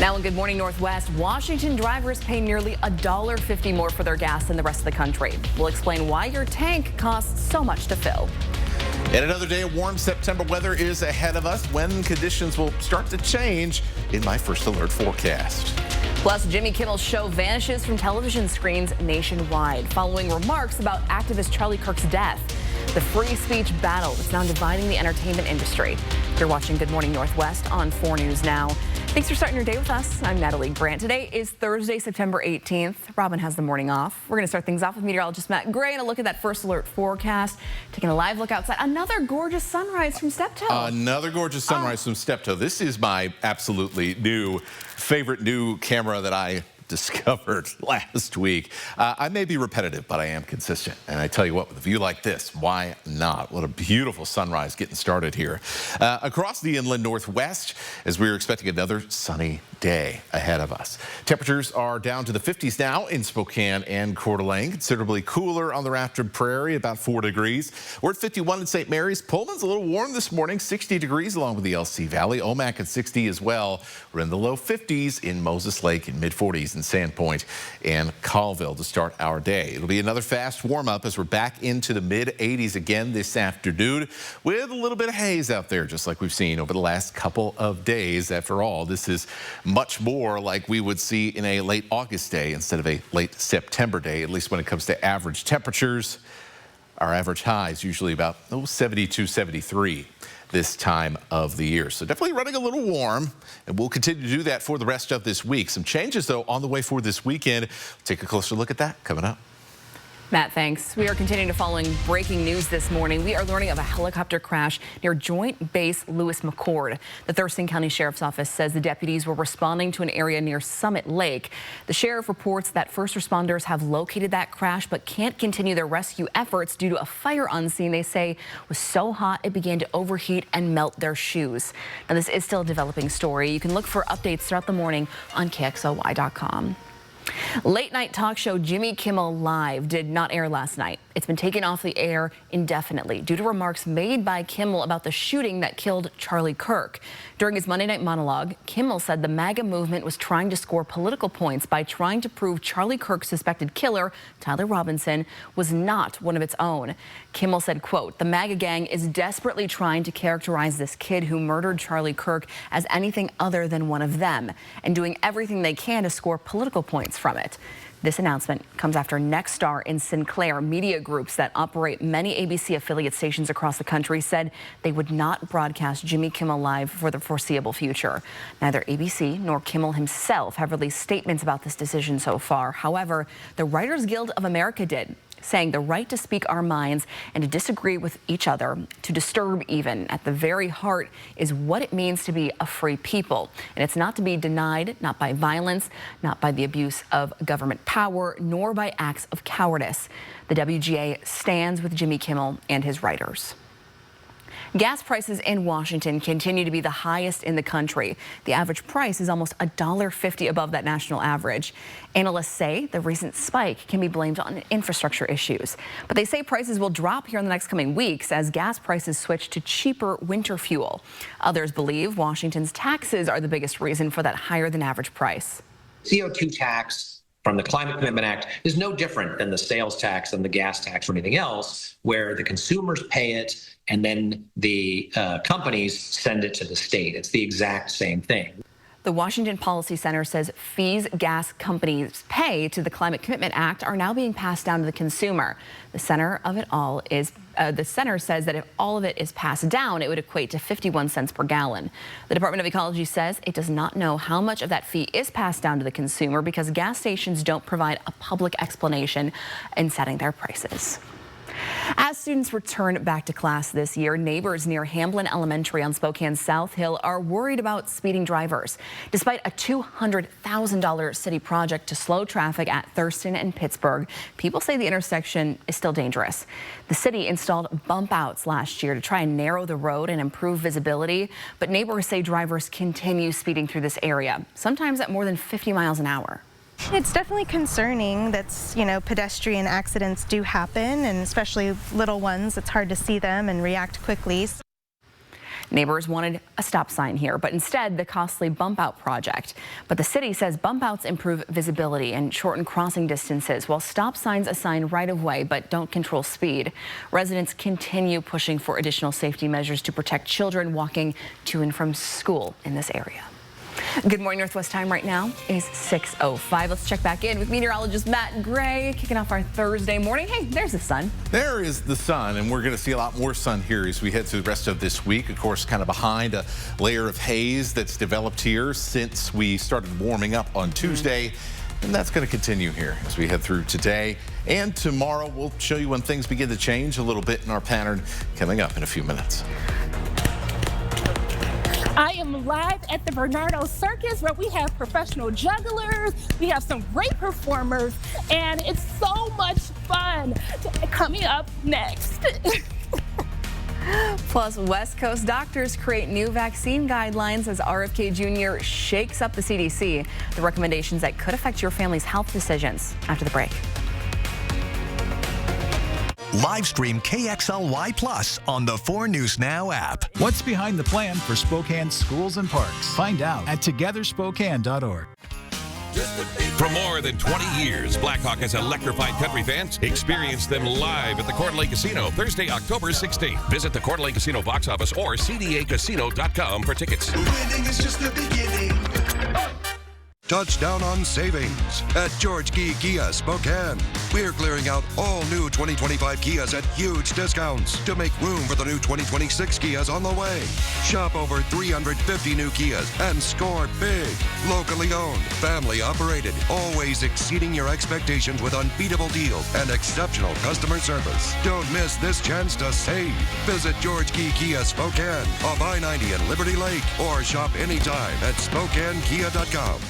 Now in Good Morning Northwest, Washington drivers pay nearly $1.50 more for their gas than the rest of the country. We'll explain why your tank costs so much to fill. And another day of warm September weather is ahead of us when conditions will start to change in my first alert forecast. Plus, Jimmy Kimmel's show vanishes from television screens nationwide following remarks about activist Charlie Kirk's death. The free speech battle is now dividing the entertainment industry. You're watching Good Morning Northwest on 4 News Now. Thanks for starting your day with us. I'm Natalie Grant. Today is Thursday, September 18th. Robin has the morning off. We're going to start things off with meteorologist Matt Gray and a look at that first alert forecast. Taking a live look outside. Another gorgeous sunrise from Steptoe. Another gorgeous sunrise from Steptoe. This is my absolutely favorite new camera that I discovered last week. I may be repetitive, but I am consistent. And I tell you what, with a view like this, why not? What a beautiful sunrise getting started here. Across the inland Northwest, as we are expecting another sunny day ahead of us. Temperatures are down to the 50s now in Spokane and Coeur d'Alene. Considerably cooler on the Rafter Prairie, about 4 degrees. We're at 51 in St. Mary's. Pullman's a little warm this morning, 60 degrees along with the LC Valley. Omak at 60 as well. We're in the low 50s in Moses Lake and mid-40s in Sandpoint and Colville to start our day. It'll be another fast warm-up as we're back into the mid-80s again this afternoon with a little bit of haze out there, just like we've seen over the last couple of days. After all, this is much more like we would see in a late August day instead of a late September day, at least when it comes to average temperatures. Our average high is usually about 72, 73 this time of the year. So definitely running a little warm, and we'll continue to do that for the rest of this week. Some changes, though, on the way for this weekend. Take a closer look at that coming up. Matt, thanks. We are continuing to following breaking news this morning. We are learning of a helicopter crash near Joint Base Lewis McChord. The Thurston County Sheriff's Office says the deputies were responding to an area near Summit Lake. The sheriff reports that first responders have located that crash but can't continue their rescue efforts due to a fire on scene they say was so hot it began to overheat and melt their shoes. Now, this is still a developing story. You can look for updates throughout the morning on KXLY.com. Late night talk show Jimmy Kimmel Live did not air last night. It's been taken off the air indefinitely due to remarks made by Kimmel about the shooting that killed Charlie Kirk. During his Monday night monologue, Kimmel said the MAGA movement was trying to score political points by trying to prove Charlie Kirk's suspected killer, Tyler Robinson, was not one of its own. Kimmel said, quote, "The MAGA gang is desperately trying to characterize this kid who murdered Charlie Kirk as anything other than one of them and doing everything they can to score political points from it." This announcement comes after Nexstar and Sinclair media groups that operate many ABC affiliate stations across the country said they would not broadcast Jimmy Kimmel Live for the foreseeable future. Neither ABC nor Kimmel himself have released statements about this decision so far. However, the Writers Guild of America did, saying the right to speak our minds and to disagree with each other, to disturb even, at the very heart is what it means to be a free people. And it's not to be denied, not by violence, not by the abuse of government power, nor by acts of cowardice. The WGA stands with Jimmy Kimmel and his writers. Gas prices in Washington continue to be the highest in the country. The average price is almost $1.50 above that national average. Analysts say the recent spike can be blamed on infrastructure issues. But they say prices will drop here in the next coming weeks as gas prices switch to cheaper winter fuel. Others believe Washington's taxes are the biggest reason for that higher than average price. CO2 tax from the Climate Commitment Act is no different than the sales tax and the gas tax or anything else, where the consumers pay it and then the companies send it to the state. It's the exact same thing. The Washington Policy Center says fees gas companies pay to the Climate Commitment Act are now being passed down to the consumer. The center says that if all of it is passed down, it would equate to 51 cents per gallon. The Department of Ecology says it does not know how much of that fee is passed down to the consumer because gas stations don't provide a public explanation in setting their prices. As students return back to class this year, neighbors near Hamblin Elementary on Spokane's South Hill are worried about speeding drivers. Despite a $200,000 city project to slow traffic at Thurston and Pittsburgh, people say the intersection is still dangerous. The city installed bump outs last year to try and narrow the road and improve visibility, but neighbors say drivers continue speeding through this area, sometimes at more than 50 miles an hour. It's definitely concerning that, pedestrian accidents do happen, and especially little ones. It's hard to see them and react quickly. Neighbors wanted a stop sign here, but instead the costly bump out project. But the city says bump outs improve visibility and shorten crossing distances, while stop signs assign right of way but don't control speed. Residents continue pushing for additional safety measures to protect children walking to and from school in this area. Good morning, Northwest time right now is 6:05. Let's check back in with meteorologist Matt Gray, kicking off our Thursday morning. Hey, there's the sun. There is the sun, and we're going to see a lot more sun here as we head through the rest of this week. Of course, kind of behind a layer of haze that's developed here since we started warming up on Tuesday. And that's going to continue here as we head through today and tomorrow. We'll show you when things begin to change a little bit in our pattern coming up in a few minutes. I am live at the Bernardo Circus, where we have professional jugglers, we have some great performers, and it's so much fun. Coming up next. Plus, West Coast doctors create new vaccine guidelines as RFK Jr. shakes up the CDC. The recommendations that could affect your family's health decisions after the break. Live stream KXLY Plus on the 4 News Now app. What's behind the plan for Spokane's schools and parks? Find out at togetherspokane.org. For more than 20 years, Blackhawk has electrified country fans. Experience them live at the Coeur d'Alene Casino Thursday, October 16th. Visit the Coeur d'Alene Casino box office or cdacasino.com for tickets. Winning is just the beginning. Touchdown on savings at George Key Kia Spokane. We're clearing out all new 2025 Kias at huge discounts to make room for the new 2026 Kias on the way. Shop over 350 new Kias and score big. Locally owned, family operated, always exceeding your expectations with unbeatable deals and exceptional customer service. Don't miss this chance to save. Visit George Key Kia Spokane off I-90 and Liberty Lake, or shop anytime at SpokaneKia.com.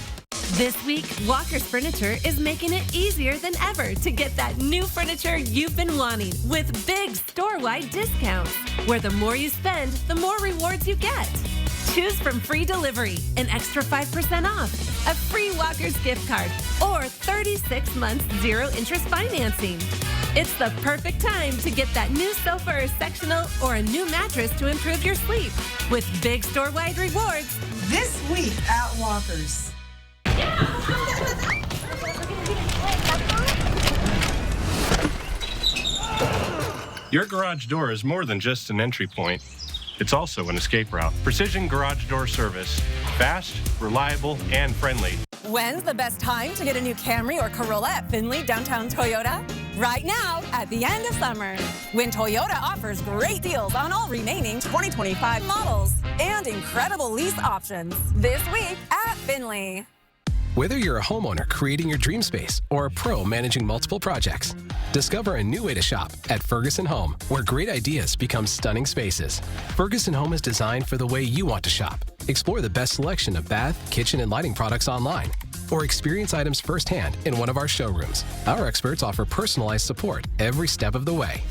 This week, Walker's Furniture is making it easier than ever to get that new furniture you've been wanting with big store-wide discounts, where the more you spend, the more rewards you get. Choose from free delivery, an extra 5% off, a free Walker's gift card, or 36 months zero-interest financing. It's the perfect time to get that new sofa or sectional or a new mattress to improve your sleep with big store-wide rewards this week at Walker's. Your garage door is more than just an entry point. It's also an escape route. Precision Garage Door Service. Fast, reliable, and friendly. When's the best time to get a new Camry or Corolla at Findlay Downtown Toyota? Right now, at the end of summer, when Toyota offers great deals on all remaining 2025 models and incredible lease options. This week at Findlay. Whether you're a homeowner creating your dream space or a pro managing multiple projects, discover a new way to shop at Ferguson Home, where great ideas become stunning spaces. Ferguson Home is designed for the way you want to shop. Explore the best selection of bath, kitchen, and lighting products online, or experience items firsthand in one of our showrooms. Our experts offer personalized support every step of the way.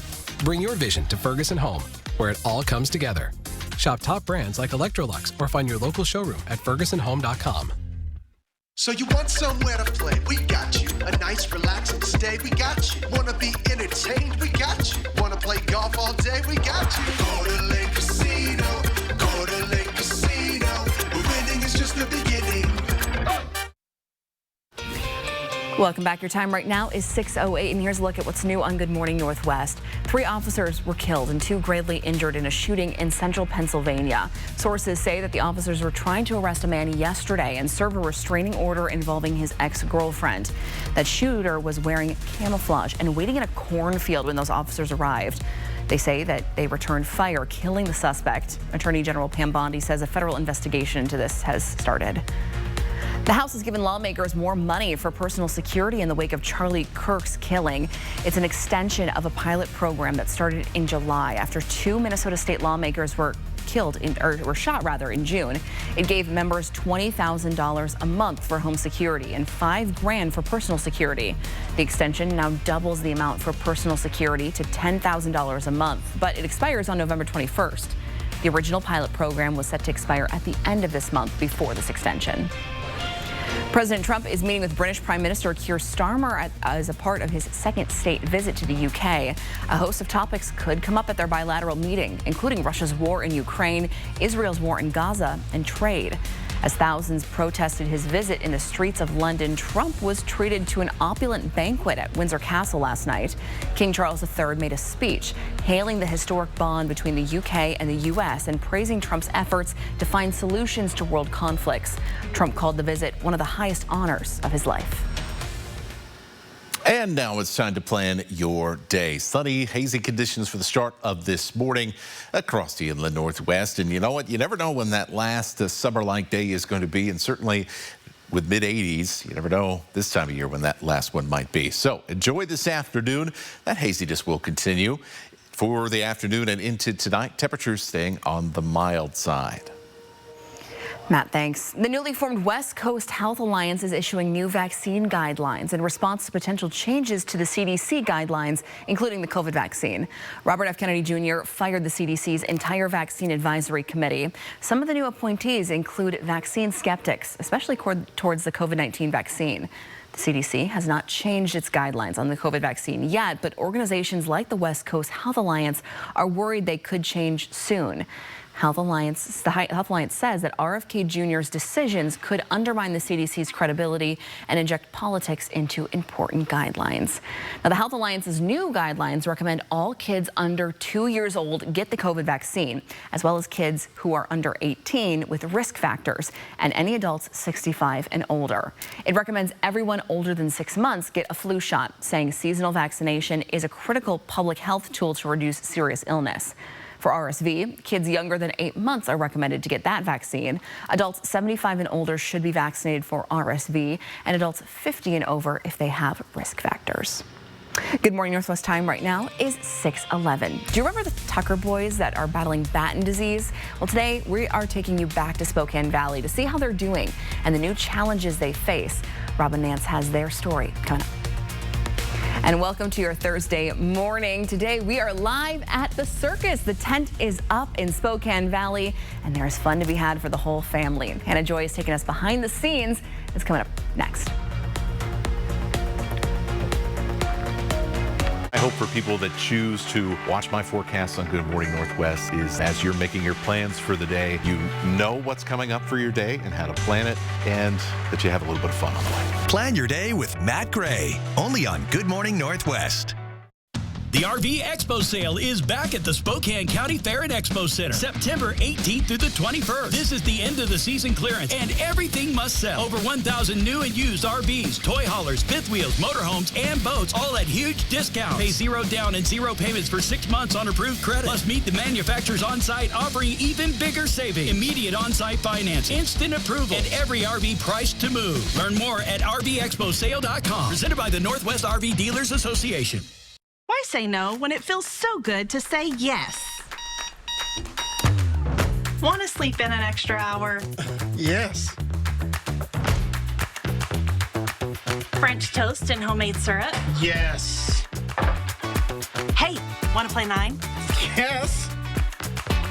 Bring your vision to Ferguson Home, where it all comes together. Shop top brands like Electrolux or find your local showroom at fergusonhome.com. So you want somewhere to play? We got you. A nice relaxing stay? We got you. Wanna be entertained? We got you. Wanna play golf all day? We got you. Coeur d'Alene Casino. Coeur d'Alene Casino. Winning is just the beginning. Welcome back. Your time right now is 6:08, and here's a look at what's new on Good Morning Northwest. 3 officers were killed and 2 gravely injured in a shooting in central Pennsylvania. Sources say that the officers were trying to arrest a man yesterday and serve a restraining order involving his ex-girlfriend. That shooter was wearing camouflage and waiting in a cornfield when those officers arrived. They say that they returned fire, killing the suspect. Attorney General Pam Bondi says a federal investigation into this has started. The House has given lawmakers more money for personal security in the wake of Charlie Kirk's killing. It's an extension of a pilot program that started in July after 2 Minnesota state lawmakers were shot in June. It gave members $20,000 a month for home security and $5,000 for personal security. The extension now doubles the amount for personal security to $10,000 a month, but it expires on November 21st. The original pilot program was set to expire at the end of this month before this extension. President Trump is meeting with British Prime Minister Keir Starmer as a part of his second state visit to the UK. A host of topics could come up at their bilateral meeting, including Russia's war in Ukraine, Israel's war in Gaza, and trade. As thousands protested his visit in the streets of London, Trump was treated to an opulent banquet at Windsor Castle last night. King Charles III made a speech hailing the historic bond between the UK and the US and praising Trump's efforts to find solutions to world conflicts. Trump called the visit one of the highest honors of his life. And now it's time to plan your day. Sunny, hazy conditions for the start of this morning across the inland Northwest. And you know what? You never know when that last summer-like day is going to be. And certainly with mid-80s, you never know this time of year when that last one might be. So enjoy this afternoon. That haziness will continue for the afternoon and into tonight. Temperatures staying on the mild side. Matt, thanks. The newly formed West Coast Health Alliance is issuing new vaccine guidelines in response to potential changes to the CDC guidelines, including the COVID vaccine. Robert F. Kennedy Jr. fired the CDC's entire vaccine advisory committee. Some of the new appointees include vaccine skeptics, especially towards the COVID-19 vaccine. The CDC has not changed its guidelines on the COVID vaccine yet, but organizations like the West Coast Health Alliance are worried they could change soon. The Health Alliance says that RFK Jr.'s decisions could undermine the CDC's credibility and inject politics into important guidelines. Now, the Health Alliance's new guidelines recommend all kids under 2 years old get the COVID vaccine, as well as kids who are under 18 with risk factors and any adults 65 and older. It recommends everyone older than 6 months get a flu shot, saying seasonal vaccination is a critical public health tool to reduce serious illness. For RSV, kids younger than 8 months are recommended to get that vaccine. Adults 75 and older should be vaccinated for RSV, and adults 50 and over if they have risk factors. Good morning, Northwest time right now is 6:11. Do you remember the Tucker boys that are battling Batten disease? Well, today we are taking you back to Spokane Valley to see how they're doing and the new challenges they face. Robin Nance has their story coming up. And welcome to your Thursday morning. Today we are live at the circus. The tent is up in Spokane Valley and there's fun to be had for the whole family. Hannah Joy is taking us behind the scenes. It's coming up next. I hope for people that choose to watch my forecast on Good Morning Northwest is as you're making your plans for the day, you know what's coming up for your day and how to plan it, and that you have a little bit of fun on the way. Plan your day with Matt Gray, only on Good Morning Northwest. The RV Expo sale is back at the Spokane County Fair and Expo Center, September 18th through the 21st. This is the end of the season clearance, and everything must sell. Over 1,000 new and used RVs, toy haulers, fifth wheels, motorhomes, and boats, all at huge discounts. Pay zero down and zero payments for 6 months on approved credit. Plus, meet the manufacturers on site offering even bigger savings. Immediate on-site finance, instant approval, and every RV priced to move. Learn more at RVExpoSale.com. Presented by the Northwest RV Dealers Association. Why say no when it feels so good to say yes? Want to sleep in an extra hour? Yes. French toast and homemade syrup? Yes. Hey, want to play 9? Yes.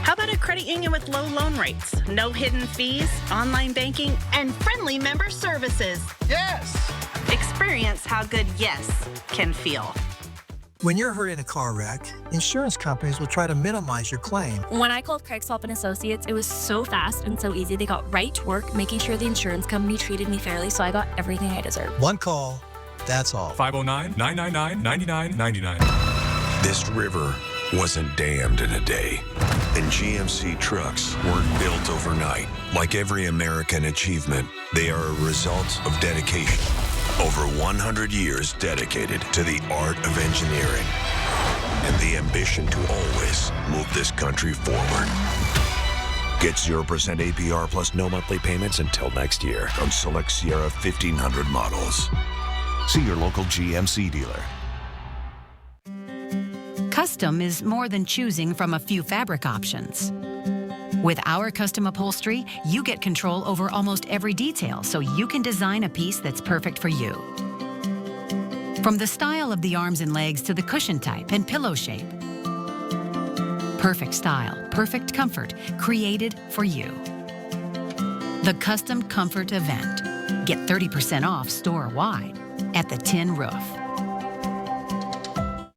How about a credit union with low loan rates, no hidden fees, online banking, and friendly member services? Yes. Experience how good yes can feel. When you're hurt in a car wreck, insurance companies will try to minimize your claim. When I called Craig Slop and Associates, it was so fast and so easy. They got right to work, making sure the insurance company treated me fairly, so I got everything I deserved. One call, that's all. 509-999-9999. This river wasn't dammed in a day, and GMC trucks weren't built overnight. Like every American achievement, they are a result of dedication. Over 100 years dedicated to the art of engineering and the ambition to always move this country forward. Get 0% APR plus no monthly payments until next year on select Sierra 1500 models. See your local GMC dealer. Custom is more than choosing from a few fabric options. With our custom upholstery, you get control over almost every detail, so you can design a piece that's perfect for you. From the style of the arms and legs to the cushion type and pillow shape. Perfect style, perfect comfort, created for you. The Custom Comfort Event. Get 30% off store-wide at the Tin Roof.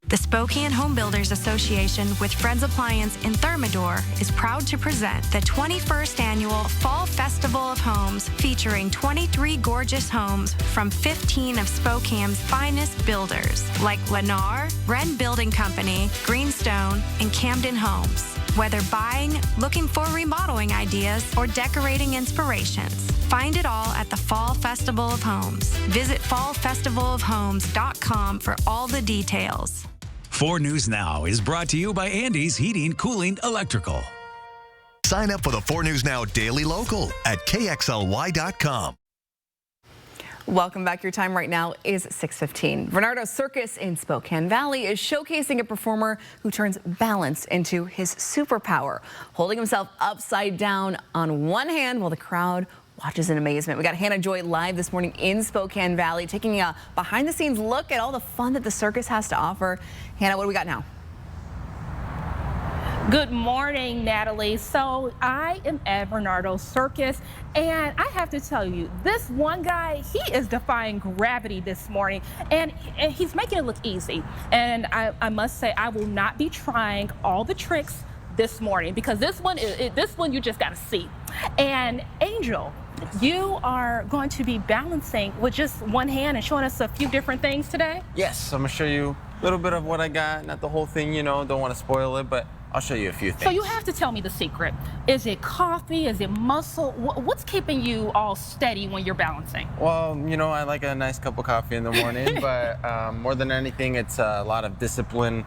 The Spokane Home Builders Association with Fred's Appliance in Thermador is proud to present the 21st Annual Fall Festival of Homes, featuring 23 gorgeous homes from 15 of Spokane's finest builders, like Lennar, Wren Building Company, Greenstone, and Camden Homes. Whether buying, looking for remodeling ideas, or decorating inspirations, find it all at the Fall Festival of Homes. Visit fallfestivalofhomes.com for all the details. 4 News Now is brought to you by Andy's Heating, Cooling, Electrical. Sign up for the 4 News Now Daily Local at KXLY.com. Welcome back. Your time right now is 6:15. Bernardo Circus in Spokane Valley is showcasing a performer who turns balance into his superpower, holding himself upside down on one hand while the crowd watches in amazement. We got Hannah Joy live this morning in Spokane Valley, taking a behind-the-scenes look at all the fun that the circus has to offer. Hannah, what do we got now? Good morning, Natalie. So I am at Bernardo Circus, and I have to tell you, this one guy, he is defying gravity this morning, and he's making it look easy. And I must say, I will not be trying all the tricks this morning, because this one you just got to see. And Angel, you are going to be balancing with just one hand and showing us a few different things today? Yes, I'm going to show you a little bit of what I got. Not the whole thing, you know, don't want to spoil it, but I'll show you a few things. So you have to tell me the secret. Is it coffee? Is it muscle? What's keeping you all steady when you're balancing? Well, you know, I like a nice cup of coffee in the morning, but more than anything, it's a lot of discipline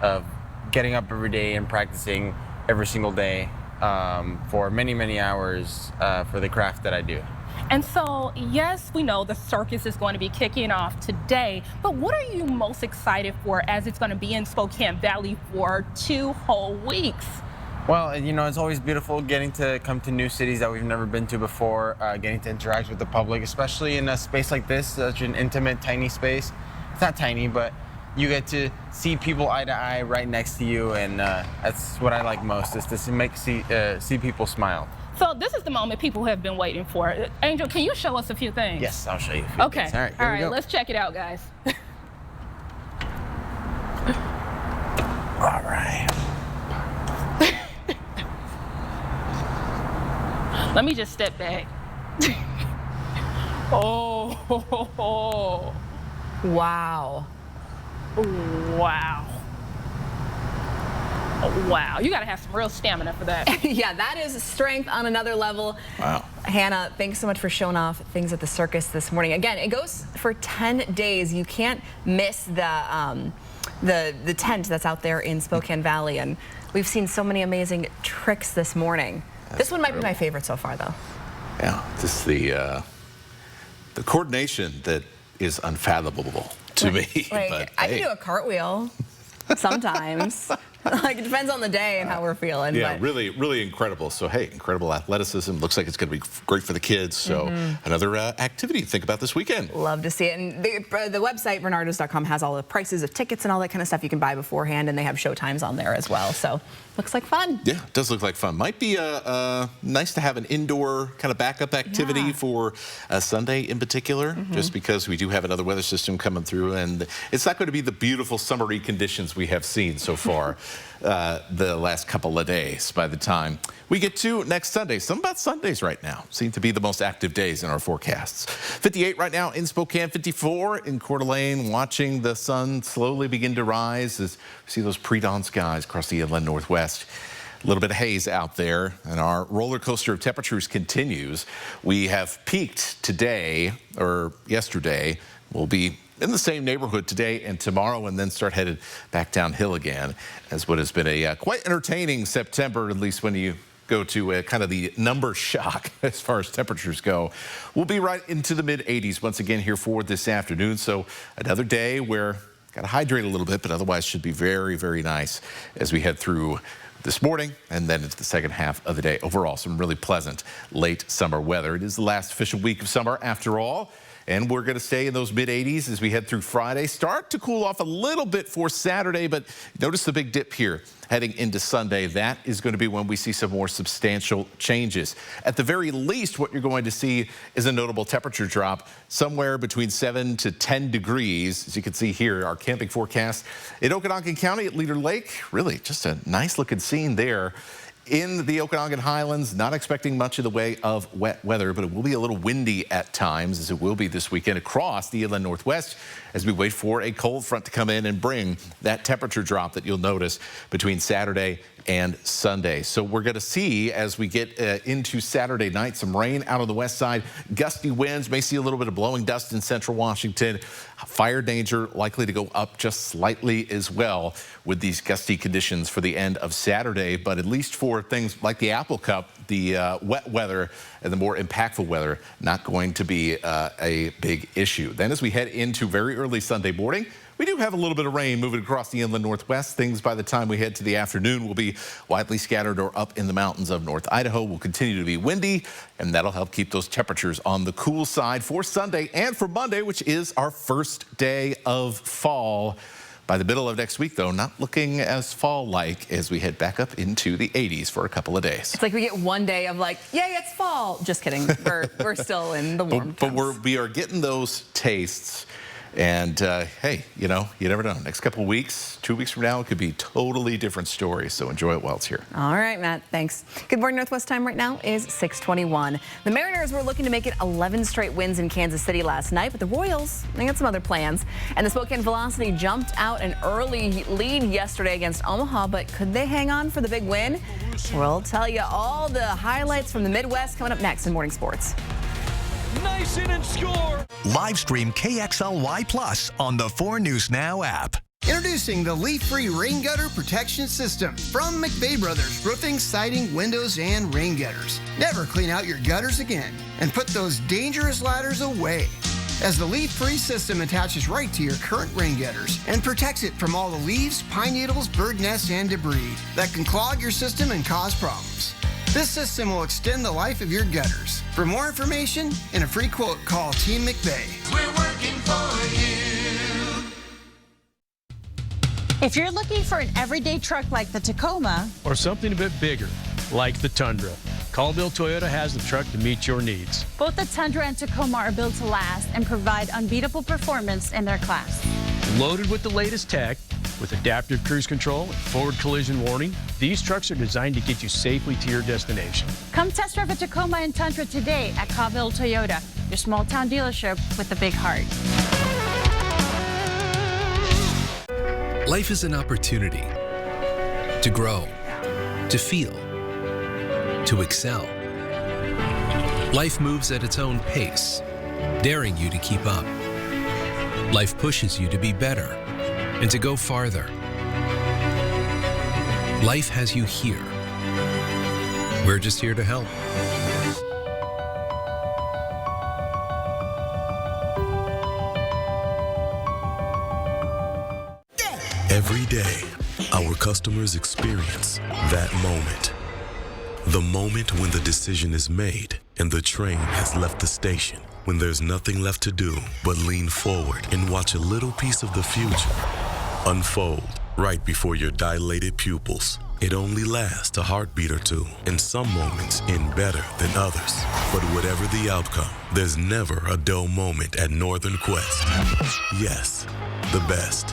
of getting up every day and practicing every single day for many, many hours for the craft that I do. And so, yes, we know the circus is going to be kicking off today, but what are you most excited for as it's going to be in Spokane Valley for 2 whole weeks? Well, you know, it's always beautiful getting to come to new cities that we've never been to before, getting to interact with the public, especially in a space like this, such an intimate, tiny space. It's not tiny, but you get to see people eye to eye right next to you, and that's what I like most, is to see people smile. So this is the moment people have been waiting for. Angel, can you show us a few things? Yes, I'll show you a few things. All right, here we go. Let's check it out, guys. All right. Let me just step back. Oh. Wow. Wow. Wow, you got to have some real stamina for that. Yeah, that is strength on another level. Wow. Hannah, thanks so much for showing off things at the circus this morning. Again, it goes for 10 days. You can't miss the tent that's out there in Spokane Valley, and we've seen so many amazing tricks this morning. This one might be my favorite so far, though. Yeah, just the coordination that is unfathomable to me. Like, but I hey. can do a cartwheel sometimes. Like, it depends on the day and how we're feeling. Yeah, but really, really incredible. So, hey, incredible athleticism. Looks like it's going to be great for the kids. So, another activity to think about this weekend. Love to see it. And the website, Bernardos.com, has all the prices of tickets and all that kind of stuff you can buy beforehand, and they have show times on there as well. So, looks like fun. Yeah, it does look like fun. Might be nice to have an indoor kind of backup activity for Sunday in particular, just because we do have another weather system coming through, and it's not going to be the beautiful summery conditions we have seen so far the last couple of days by the time we get to next Sunday. Something about Sundays right now seem to be the most active days in our forecasts. 58 right now in Spokane, 54 in Coeur d'Alene, watching the sun slowly begin to rise as we see those pre-dawn skies across the inland northwest. A little bit of haze out there, and our roller coaster of temperatures continues. We have peaked today, or yesterday. We'll be in the same neighborhood today and tomorrow, and then start headed back downhill again, as what has been a quite entertaining September, at least when you go to kind of the number shock as far as temperatures go. We'll be right into the mid-80s once again here for this afternoon. So another day where got to hydrate a little bit, but otherwise should be very, very nice as we head through this morning and then into the second half of the day. Overall, some really pleasant late summer weather. It is the last official week of summer after all. And we're going to stay in those mid-80s as we head through Friday. Start to cool off a little bit for Saturday, but notice the big dip here heading into Sunday. That is going to be when we see some more substantial changes. At the very least, what you're going to see is a notable temperature drop somewhere between 7 to 10 degrees. As you can see here, our camping forecast in Okanagan County at Leader Lake. Really just a nice looking scene there. In the Okanagan Highlands, not expecting much in the way of wet weather, but it will be a little windy at times, as it will be this weekend across the inland Northwest as we wait for a cold front to come in and bring that temperature drop that you'll notice between Saturday and Sunday. So we're going to see as we get into Saturday night some rain out on the west side. Gusty winds, may see a little bit of blowing dust in central Washington. Fire danger likely to go up just slightly as well with these gusty conditions for the end of Saturday. But at least for things like the Apple Cup, the wet weather and the more impactful weather, not going to be a big issue. Then as we head into very early Sunday morning, we do have a little bit of rain moving across the inland Northwest. Things by the time we head to the afternoon will be widely scattered or up in the mountains of North Idaho. Will continue to be windy, and that'll help keep those temperatures on the cool side for Sunday and for Monday, which is our first day of fall. By the middle of next week, though, not looking as fall-like as we head back up into the 80s for a couple of days. It's like we get one day of like, yay, it's fall. Just kidding. We're still in the warm But we are getting those tastes. And hey, you know, you never know. Next couple of weeks, 2 weeks from now, it could be a totally different story. So enjoy it while it's here. All right, Matt, thanks. Good morning, Northwest time right now is 6:21. The Mariners were looking to make it 11 straight wins in Kansas City last night, but the Royals, they got some other plans. And the Spokane Velocity jumped out an early lead yesterday against Omaha, but could they hang on for the big win? We'll tell you all the highlights from the Midwest coming up next in Morning Sports. Nice in and score. Live stream KXLY Plus on the 4 News Now app. Introducing the leaf-free rain gutter protection system from McVeigh Brothers Roofing, Siding, Windows, and Rain Gutters. Never clean out your gutters again and put those dangerous ladders away, as the leaf-free system attaches right to your current rain gutters and protects it from all the leaves, pine needles, bird nests, and debris that can clog your system and cause problems. This system will extend the life of your gutters. For more information and a free quote, call Team McVeigh. We're working for you. If you're looking for an everyday truck like the Tacoma, Or something a bit bigger, like the Tundra, Colville Toyota has the truck to meet your needs. both the Tundra and Tacoma are built to last and provide unbeatable performance in their class. Loaded with the latest tech, with adaptive cruise control and forward collision warning, these trucks are designed to get you safely to your destination. Come test drive a Tacoma and Tundra today at Colville Toyota, your small town dealership with a big heart. Life is an opportunity to grow, to feel, to excel. Life moves at its own pace, daring you to keep up. Life pushes you to be better and to go farther. Life has you here. We're just here to help. Every day, our customers experience that moment. The moment when the decision is made and the train has left the station. When there's nothing left to do but lean forward and watch a little piece of the future unfold right before your dilated pupils. It only lasts a heartbeat or two, and some moments end better than others. But whatever the outcome, there's never a dull moment at Northern Quest. Yes, the best.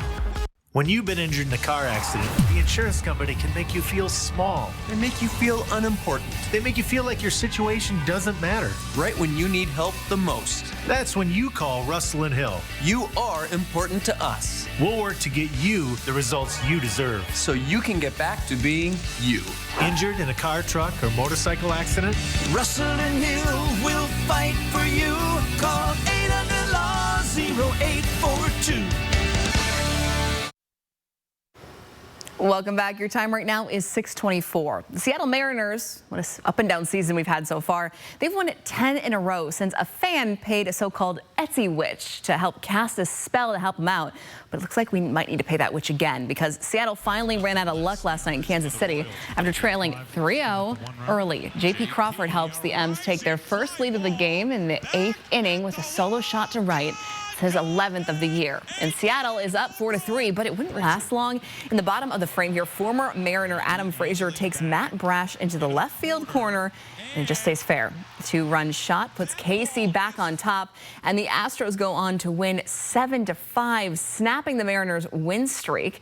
When you've been injured in a car accident, the insurance company can make you feel small. They make you feel unimportant. They make you feel like your situation doesn't matter. Right when you need help the most. That's when you call Russell & Hill. You are important to us. We'll work to get you the results you deserve. So you can get back to being you. Injured in a car, truck, or motorcycle accident? Russell & Hill will fight for you. Call 800-LAW-0842. Welcome back. Your time right now is 6:24. The Seattle Mariners, what an up and down season we've had so far. They've won 10 in a row since a fan paid a so-called Etsy witch to help cast a spell to help them out. But it looks like we might need to pay that witch again because Seattle finally ran out of luck last night in Kansas City after trailing 3-0 early. J.P. Crawford helps the M's take their first lead of the game in the 8th inning with a solo shot to right. His 11th of the year. And Seattle is up 4-3, but it wouldn't last long. In the bottom of the frame here, former Mariner Adam Frazier takes Matt Brash into the left field corner, and it just stays fair. The 2-run shot puts KC back on top, and the Astros go on to win 7-5, snapping the Mariners' win streak.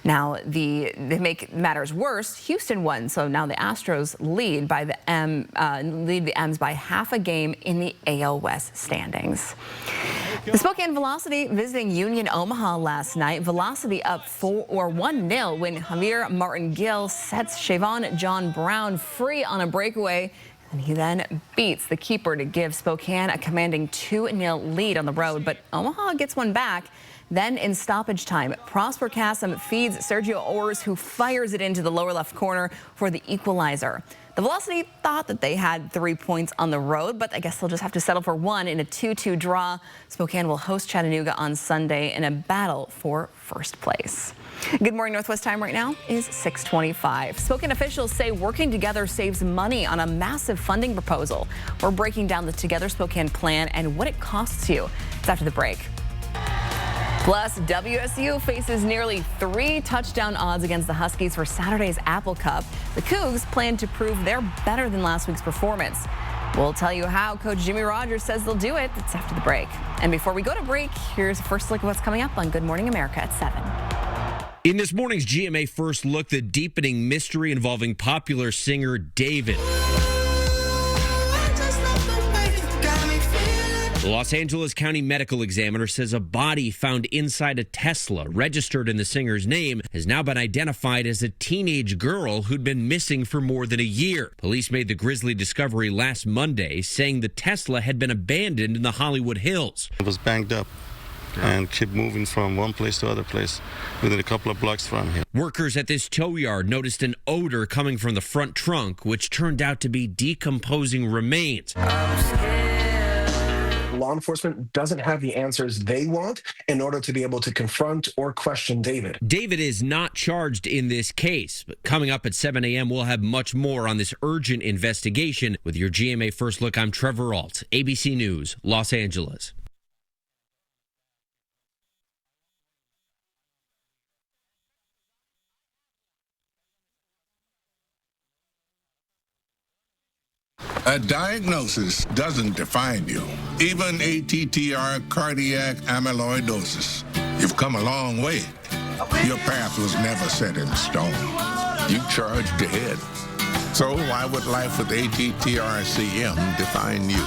Now, they make matters worse. Houston won, so now the Astros lead the M's by half a game in the AL West standings. The Spokane Velocity visiting Union Omaha last night. Velocity up 1-0 when Javier Martin-Gil sets Shavon John Brown free on a breakaway. And he then beats the keeper to give Spokane a commanding 2-0 lead on the road. But Omaha gets one back. Then in stoppage time, Prosper Casem feeds Sergio Ors, who fires it into the lower left corner for the equalizer. The Velocity thought that they had 3 points on the road, but I guess they'll just have to settle for one in a 2-2 draw. Spokane will host Chattanooga on Sunday in a battle for first place. Good morning, Northwest time right now is 6:25. Spokane officials say working together saves money on a massive funding proposal. We're breaking down the Together Spokane plan and what it costs you. It's after the break. Plus, WSU faces nearly 3 touchdown odds against the Huskies for Saturday's Apple Cup. The Cougs plan to prove they're better than last week's performance. We'll tell you how Coach Jimmy Rogers says they'll do it. It's after the break. And before we go to break, here's a first look at what's coming up on Good Morning America at 7. In this morning's GMA First Look, the deepening mystery involving popular singer David. The Los Angeles County Medical Examiner says a body found inside a Tesla registered in the singer's name has now been identified as a teenage girl who'd been missing for more than a year. Police made the grisly discovery last Monday, saying the Tesla had been abandoned in the Hollywood Hills. It was banged up and kept moving from one place to other place within a couple of blocks from here. Workers at this tow yard noticed an odor coming from the front trunk, which turned out to be decomposing remains. Law enforcement doesn't have the answers they want in order to be able to confront or question David. David is not charged in this case, but coming up at 7 a.m., we'll have much more on this urgent investigation. With your GMA First Look, I'm Trevor Ault, ABC News, Los Angeles. A diagnosis doesn't define you. Even ATTR cardiac amyloidosis. You've come a long way. Your path was never set in stone. You charged ahead. So why would life with ATTR-CM define you?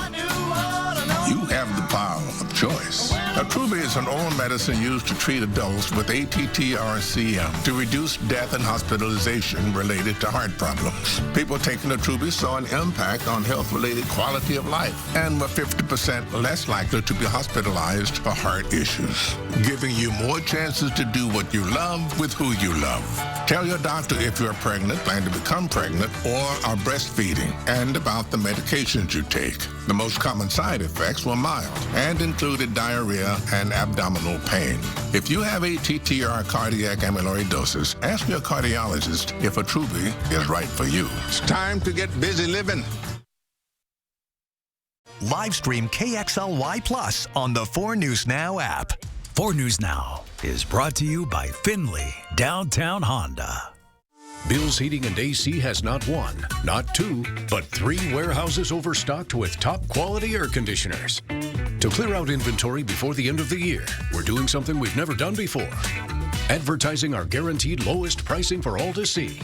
You have the power of choice. Attruby is an oral medicine used to treat adults with ATTR-CM to reduce death and hospitalization related to heart problems. People taking Attruby saw an impact on health-related quality of life and were 50% less likely to be hospitalized for heart issues, giving you more chances to do what you love with who you love. Tell your doctor if you're pregnant, plan to become pregnant, or are breastfeeding, and about the medications you take. The most common side effects were mild and included diarrhea and abdominal pain. If you have ATTR cardiac amyloidosis, ask your cardiologist if Attruby is right for you. It's time to get busy living. Live stream KXLY Plus on the 4 News Now app. 4 News Now is brought to you by Findlay Downtown Honda. Bill's Heating and AC has not 1, not 2, but 3 warehouses overstocked with top quality air conditioners. To clear out inventory before the end of the year, we're doing something we've never done before. Advertising our guaranteed lowest pricing for all to see.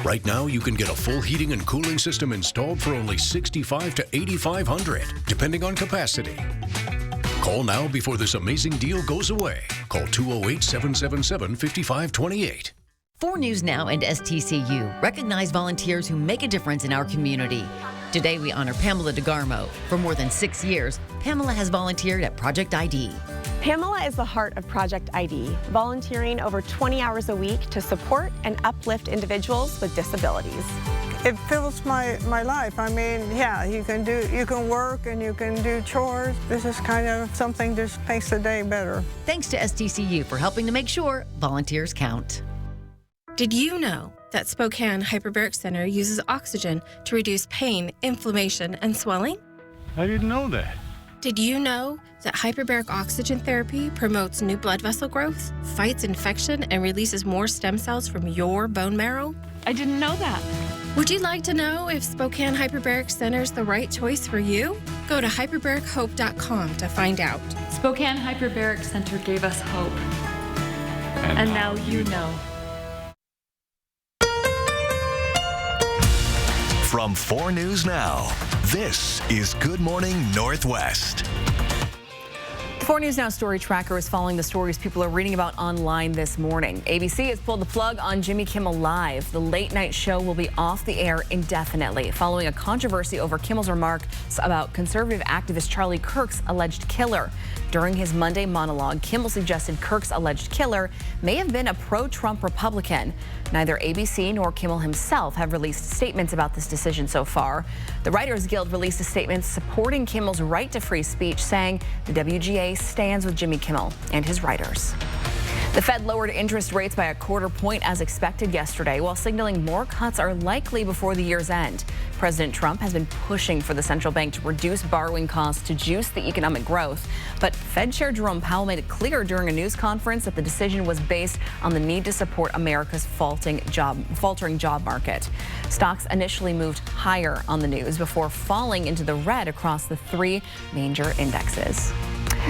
Right now, you can get a full heating and cooling system installed for only $6,500 to $8,500, depending on capacity. Call now before this amazing deal goes away. Call 208-777-5528. 4 News Now and STCU recognize volunteers who make a difference in our community. Today, we honor Pamela DeGarmo. For more than 6 years, Pamela has volunteered at Project ID. Pamela is the heart of Project ID, volunteering over 20 hours a week to support and uplift individuals with disabilities. It fills my life. I mean, yeah, you can work and you can do chores. This is kind of something that makes the day better. Thanks to STCU for helping to make sure volunteers count. Did you know that Spokane Hyperbaric Center uses oxygen to reduce pain, inflammation, and swelling? I didn't know that. Did you know that hyperbaric oxygen therapy promotes new blood vessel growth, fights infection, and releases more stem cells from your bone marrow? I didn't know that. Would you like to know if Spokane Hyperbaric Center is the right choice for you? Go to hyperbarichope.com to find out. Spokane Hyperbaric Center gave us hope. And now you know. From 4 News Now, this is Good Morning Northwest. The 4 News Now story tracker is following the stories people are reading about online this morning. ABC has pulled the plug on Jimmy Kimmel Live. The late night show will be off the air indefinitely following a controversy over Kimmel's remarks about conservative activist Charlie Kirk's alleged killer. During his Monday monologue, Kimmel suggested Kirk's alleged killer may have been a pro-Trump Republican. Neither ABC nor Kimmel himself have released statements about this decision so far. The Writers Guild released a statement supporting Kimmel's right to free speech, saying the WGA stands with Jimmy Kimmel and his writers. The Fed lowered interest rates by a quarter point as expected yesterday, while signaling more cuts are likely before the year's end. President Trump has been pushing for the central bank to reduce borrowing costs to juice the economic growth. But Fed Chair Jerome Powell made it clear during a news conference that the decision was based on the need to support America's faltering job market. Stocks initially moved higher on the news before falling into the red across the 3 major indexes.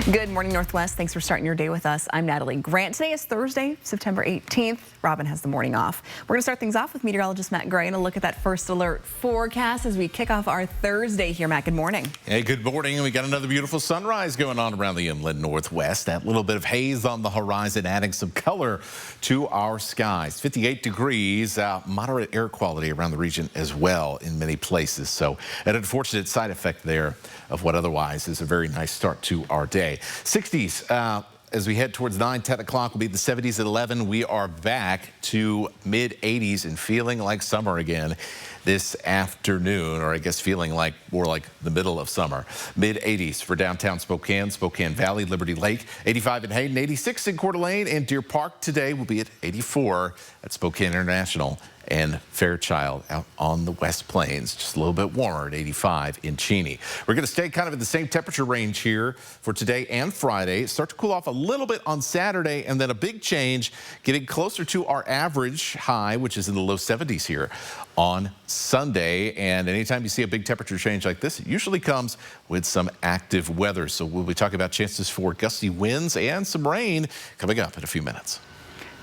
Good morning, Northwest. Thanks for starting your day with us. I'm Natalie Grant. Today is Thursday, September 18th. Robin has the morning off. We're going to start things off with meteorologist Matt Gray and a look at that first alert forecast as we kick off our Thursday here. Matt, good morning. Hey, good morning. We got another beautiful sunrise going on around the inland Northwest. That little bit of haze on the horizon adding some color to our skies. 58 degrees, moderate air quality around the region as well in many places. So an unfortunate side effect there of what otherwise is a very nice start to our day. 60s as we head towards 9, 10 o'clock will be the 70s at 11. We are back to mid 80s and feeling like summer again this afternoon, or I guess feeling like more like the middle of summer. Mid 80s for downtown Spokane, Spokane Valley, Liberty Lake, 85 in Hayden, 86 in Coeur d'Alene, and Deer Park today will be at 84 at Spokane International and Fairchild out on the West Plains. Just a little bit warmer at 85 in Cheney. We're going to stay kind of in the same temperature range here for today and Friday. Start to cool off a little bit on Saturday, and then a big change, getting closer to our average high, which is in the low 70s here on Sunday. And anytime you see a big temperature change like this, it usually comes with some active weather. So we'll be talking about chances for gusty winds and some rain coming up in a few minutes.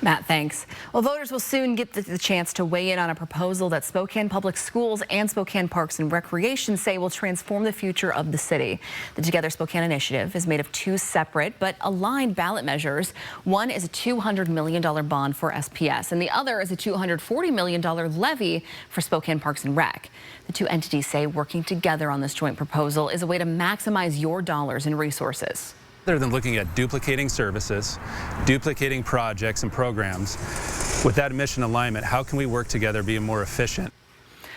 Matt, thanks. Well, voters will soon get the chance to weigh in on a proposal that Spokane Public Schools and Spokane Parks and Recreation say will transform the future of the city. The Together Spokane initiative is made of 2 separate but aligned ballot measures. One is a $200 million bond for SPS, and the other is a $240 million levy for Spokane Parks and Rec. The 2 entities say working together on this joint proposal is a way to maximize your dollars and resources. Rather than looking at duplicating services, duplicating projects and programs, with that mission alignment, how can we work together, be more efficient?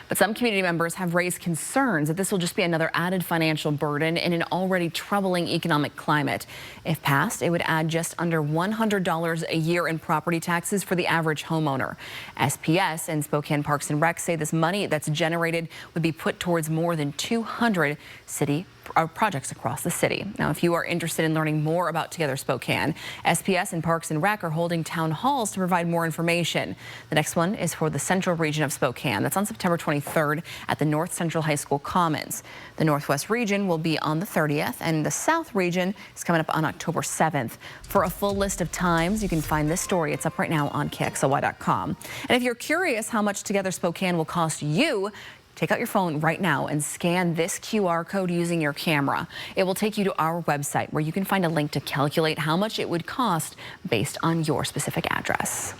But some community members have raised concerns that this will just be another added financial burden in an already troubling economic climate. If passed, it would add just under $100 a year in property taxes for the average homeowner. SPS and Spokane Parks and Rec say this money that's generated would be put towards more than 200 city projects across the city. Now, if you are interested in learning more about Together Spokane, SPS and Parks and Rec are holding town halls to provide more information. The next one is for the central region of Spokane. That's on September 23rd at the North Central High School Commons. The Northwest region will be on the 30th, and the South region is coming up on October 7th. For a full list of times, you can find this story. It's up right now on KXLY.com. And if you're curious how much Together Spokane will cost you, take out your phone right now and scan this QR code using your camera. It will take you to our website where you can find a link to calculate how much it would cost based on your specific address.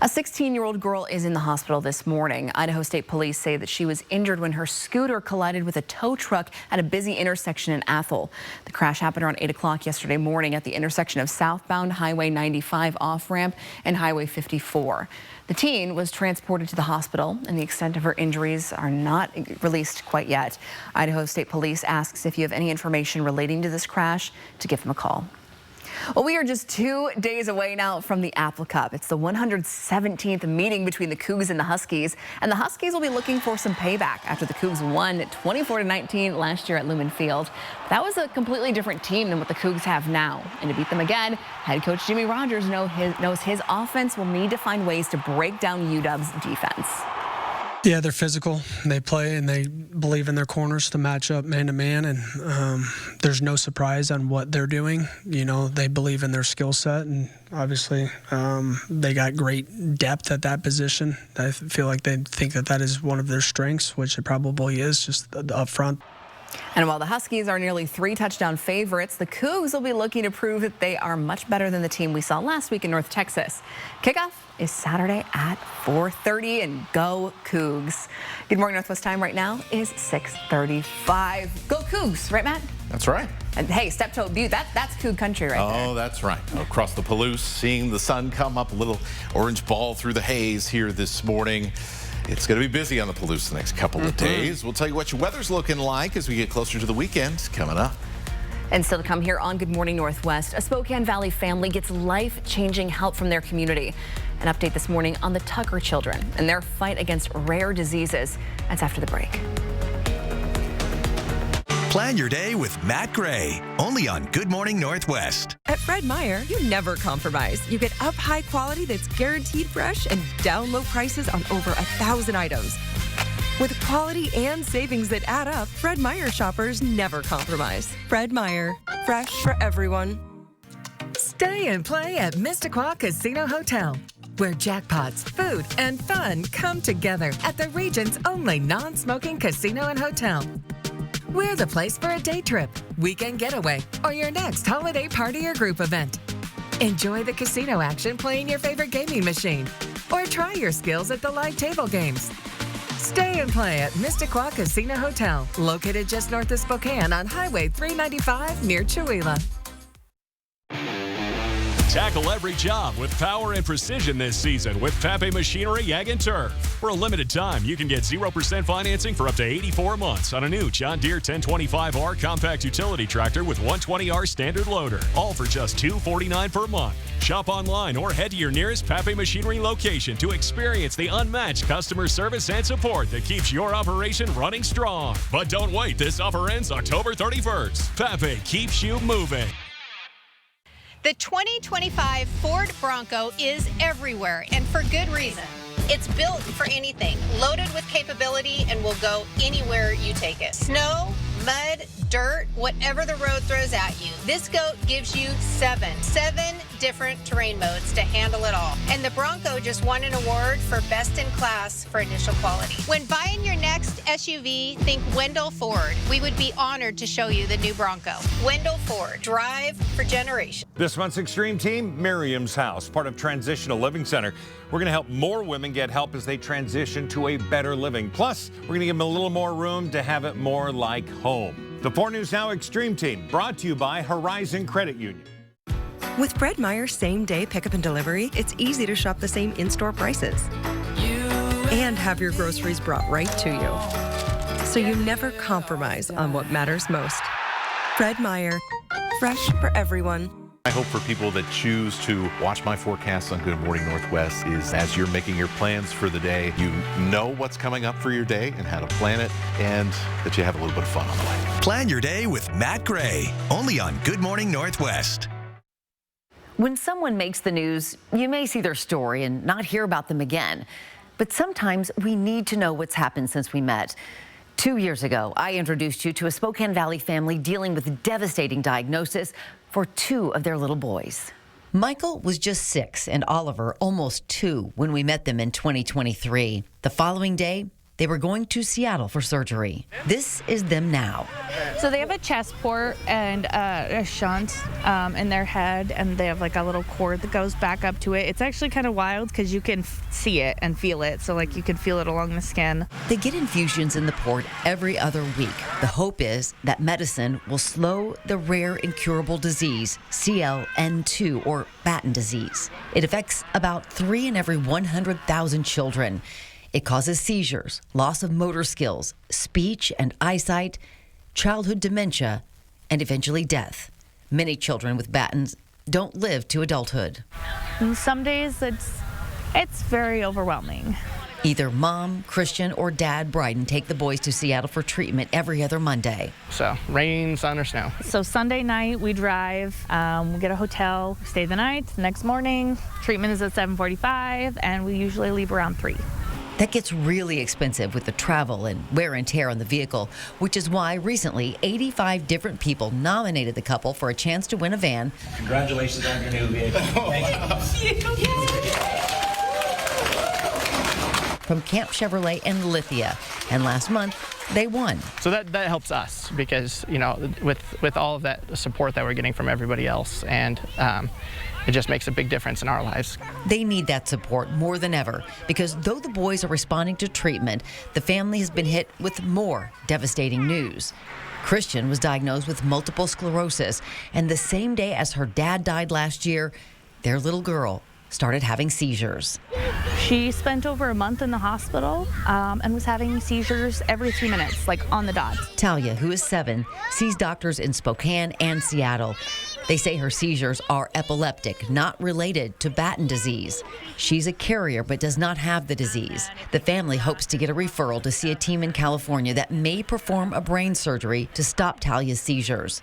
A 16-year-old girl is in the hospital this morning. Idaho State Police say that she was injured when her scooter collided with a tow truck at a busy intersection in Athol. The crash happened around 8 o'clock yesterday morning at the intersection of southbound Highway 95 off-ramp and Highway 54. The teen was transported to the hospital, and the extent of her injuries are not released quite yet. Idaho State Police asks if you have any information relating to this crash to give them a call. Well, we are just 2 days away now from the Apple Cup. It's the 117th meeting between the Cougs and the Huskies, and the Huskies will be looking for some payback after the Cougs won 24-19 last year at Lumen Field. That was a completely different team than what the Cougs have now, and to beat them again, head coach Jimmy Rogers knows his offense will need to find ways to break down UW's defense. Yeah, they're physical. They play and they believe in their corners to match up man-to-man, and there's no surprise on what they're doing. You know, they believe in their skill set, and obviously they got great depth at that position. I feel like they think that that is one of their strengths, which it probably is, just up front. And while the Huskies are nearly 3 touchdown favorites, the Cougs will be looking to prove that they are much better than the team we saw last week in North Texas. Kickoff is Saturday at 4:30, and go Cougs. Good morning, Northwest time right now is 6:35. Go Cougs, right, Matt? That's right. And hey, Steptoe Butte, that's Coug country right there. Oh, that's right. Across the Palouse, seeing the sun come up, a little orange ball through the haze here this morning. It's going to be busy on the Palouse the next couple of days. We'll tell you what your weather's looking like as we get closer to the weekend coming up. And still to come here on Good Morning Northwest, a Spokane Valley family gets life-changing help from their community. An update this morning on the Tucker children and their fight against rare diseases. That's after the break. Plan your day with Matt Gray, only on Good Morning Northwest. At Fred Meyer, you never compromise. You get up high quality that's guaranteed fresh and down low prices on over 1,000 items. With quality and savings that add up, Fred Meyer shoppers never compromise. Fred Meyer, fresh for everyone. Stay and play at Missisquoi Casino Hotel, where jackpots, food, and fun come together at the region's only non-smoking casino and hotel. We're the place for a day trip, weekend getaway, or your next holiday party or group event. Enjoy the casino action playing your favorite gaming machine, or try your skills at the live table games. Stay and play at Missisquoi Casino Hotel, located just north of Spokane on Highway 395 near Chewelah. Tackle every job with power and precision this season with Pape Machinery Ag and Turf. For a limited time, you can get 0% financing for up to 84 months on a new John Deere 1025R compact utility tractor with 120R standard loader, all for just $249 per month. Shop online or head to your nearest Pape Machinery location to experience the unmatched customer service and support that keeps your operation running strong. But don't wait, this offer ends October 31st. Pape keeps you moving. The 2025 Ford Bronco is everywhere, and for good reason. It's built for anything, loaded with capability, and will go anywhere you take it. Snow, mud, dirt, whatever the road throws at you. This goat gives you seven different terrain modes to handle it all. And the Bronco just won an award for best in class for initial quality. When buying your next SUV, think Wendell Ford. We would be honored to show you the new Bronco. Wendell Ford, drive for generations. This month's Extreme Team, Miriam's House, part of Transitional Living Center. We're going to help more women get help as they transition to a better living. Plus, we're going to give them a little more room to have it more like home. The 4 News Now Extreme Team, brought to you by Horizon Credit Union. With Fred Meyer same-day pickup and delivery, it's easy to shop the same in-store prices and have your groceries brought right to you, so you never compromise on what matters most. Fred Meyer, fresh for everyone. I hope for people that choose to watch my forecast on Good Morning Northwest is as you're making your plans for the day, you know what's coming up for your day and how to plan it, and that you have a little bit of fun on the way. Plan your day with Matt Gray, only on Good Morning Northwest. When someone makes the news, you may see their story and not hear about them again. But sometimes we need to know what's happened since we met. 2 years ago, I introduced you to a Spokane Valley family dealing with a devastating diagnosis for 2 of their little boys. Michael was just 6 and Oliver almost 2 when we met them in 2023. The following day, they were going to Seattle for surgery. This is them now. So they have a chest port and a shunt in their head, and they have like a little cord that goes back up to it. It's actually kind of wild because you can see it and feel it. So like you can feel it along the skin. They get infusions in the port every other week. The hope is that medicine will slow the rare incurable disease, CLN2 or Batten disease. It affects about 3 in every 100,000 children. It causes seizures, loss of motor skills, speech and eyesight, childhood dementia, and eventually death. Many children with Battens don't live to adulthood. And some days it's very overwhelming. Either Mom, Christian, or Dad Bryden take the boys to Seattle for treatment every other Monday. So rain, sun, or snow. So Sunday night we drive, we get a hotel, stay the night. The next morning, treatment is at 7:45, and we usually leave around 3. That gets really expensive with the travel and wear and tear on the vehicle, which is why recently 85 different people nominated the couple for a chance to win a van. Congratulations on your new vehicle. Thank you. From Camp Chevrolet and Lithia, and last month they won. So that helps us because, you know, with all of that support that we're getting from everybody else, and it just makes a big difference in our lives. They need that support more than ever because though the boys are responding to treatment, the family has been hit with more devastating news. Christian was diagnosed with multiple sclerosis, and the same day as her dad died last year, their little girl started having seizures. She spent over a month in the hospital and was having seizures every 3 minutes, like on the dot. Talia, who is 7, sees doctors in Spokane and Seattle. They say her seizures are epileptic, not related to Batten disease. She's a carrier but does not have the disease. The family hopes to get a referral to see a team in California that may perform a brain surgery to stop Talia's seizures.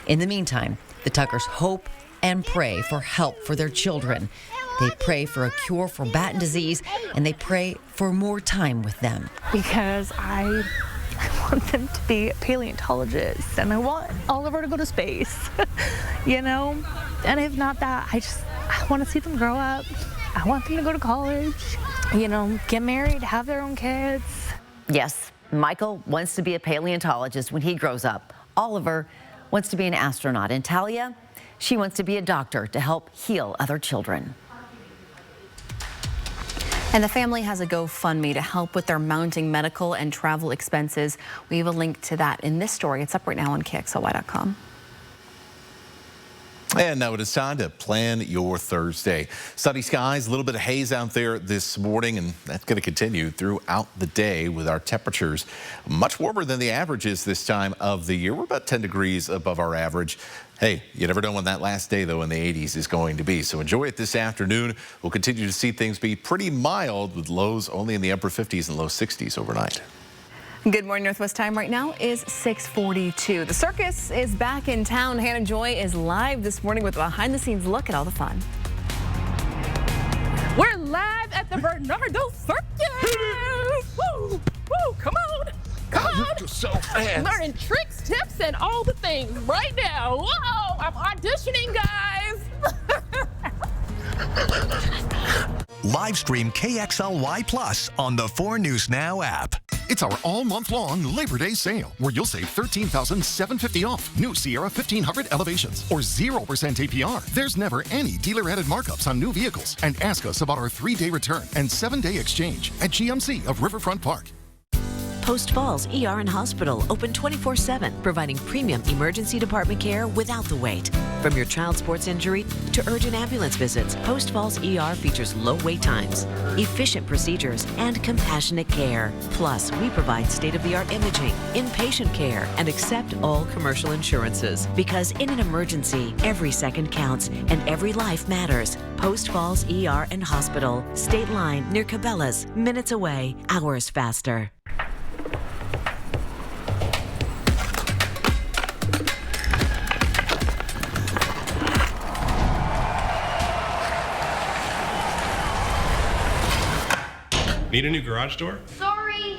In the meantime, the Tuckers hope and pray for help for their children. They pray for a cure for Batten disease, and they pray for more time with them. Because I want them to be paleontologists, and I want Oliver to go to space, you know? And if not that, I want to see them grow up. I want them to go to college, you know, get married, have their own kids. Yes, Michael wants to be a paleontologist when he grows up. Oliver wants to be an astronaut, and Talia, she wants to be a doctor to help heal other children. And the family has a GoFundMe to help with their mounting medical and travel expenses. We have a link to that in this story. It's up right now on KXLY.com. And now it is time to plan your Thursday. Sunny skies, a little bit of haze out there this morning, and that's going to continue throughout the day with our temperatures much warmer than the averages this time of the year. We're about 10 degrees above our average. Hey, you never know when that last day, though, in the 80s is going to be. So enjoy it this afternoon. We'll continue to see things be pretty mild with lows only in the upper 50s and low 60s overnight. Good morning. Northwest time right now is 6:42. The circus is back in town. Hannah Joy is live this morning with a behind-the-scenes look at all the fun. We're live at the Bernardo Circus. Woo! Woo! Come on! Come on! You're so fast. Learning tricks, tips, and all the things right now. Whoa! I'm auditioning, guys. Live stream KXLY Plus on the 4 News Now app. It's our all-month-long Labor Day sale, where you'll save $13,750 off new Sierra 1500 Elevations or 0% APR. There's never any dealer-added markups on new vehicles. And ask us about our 3-day return and 7-day exchange at GMC of Riverfront Park. Post Falls ER and Hospital, open 24/7, providing premium emergency department care without the wait. From your child sports injury to urgent ambulance visits, Post Falls ER features low wait times, efficient procedures, and compassionate care. Plus, we provide state-of-the-art imaging, inpatient care, and accept all commercial insurances. Because in an emergency, every second counts and every life matters. Post Falls ER and Hospital, State Line near Cabela's, minutes away, hours faster. Need a new garage door? Sorry.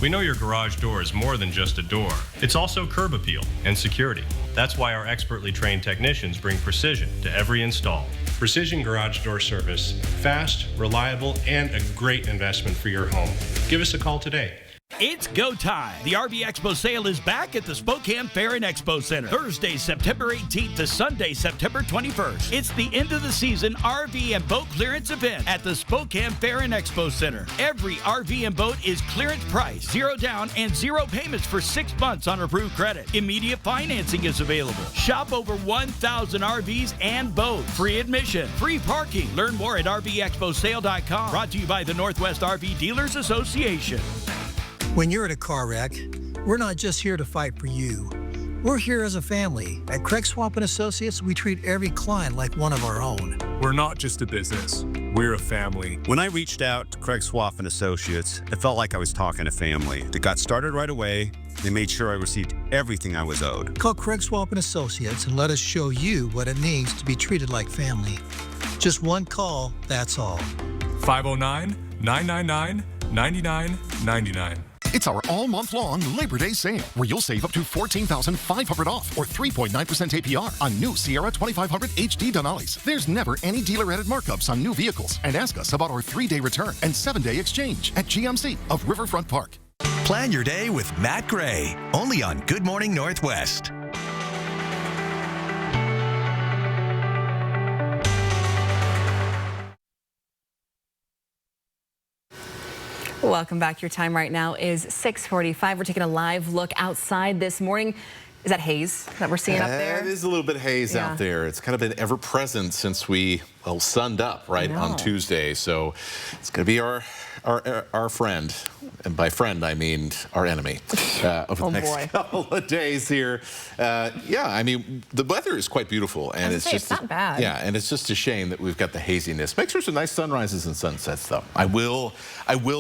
We know your garage door is more than just a door. It's also curb appeal and security. That's why our expertly trained technicians bring precision to every install. Precision Garage Door Service. Fast, reliable, and a great investment for your home. Give us a call today. It's go time. The RV Expo sale is back at the Spokane Fair and Expo Center. Thursday, September 18th to Sunday, September 21st. It's the end of the season RV and boat clearance event at the Spokane Fair and Expo Center. Every RV and boat is clearance price, 0 down and 0 payments for 6 months on approved credit. Immediate financing is available. Shop over 1,000 RVs and boats. Free admission, free parking. Learn more at RVExpoSale.com. Brought to you by the Northwest RV Dealers Association. When you're in a car wreck, we're not just here to fight for you. We're here as a family. At Craig Swamp & Associates, we treat every client like one of our own. We're not just a business. We're a family. When I reached out to Craig Swamp & Associates, it felt like I was talking to family. It got started right away. They made sure I received everything I was owed. Call Craig Swamp & Associates and let us show you what it means to be treated like family. Just one call, that's all. 509-999-9999. It's our all-month-long Labor Day sale, where you'll save up to $14,500 off or 3.9% APR on new Sierra 2500 HD Denali's. There's never any dealer-added markups on new vehicles. And ask us about our 3-day return and 7-day exchange at GMC of Riverfront Park. Plan your day with Matt Gray, only on Good Morning Northwest. Welcome back. Your time right now is 6:45. We're taking a live look outside this morning. Is that haze that we're seeing up there? It is a little bit of haze out there. It's kind of been ever present since we sunned up on Tuesday. So it's going to be our friend, and by friend I mean our enemy, over the next couple of days here. Yeah, I mean the weather is quite beautiful, and it's not bad. Yeah, and it's just a shame that we've got the haziness. Makes for some nice sunrises and sunsets, though. I will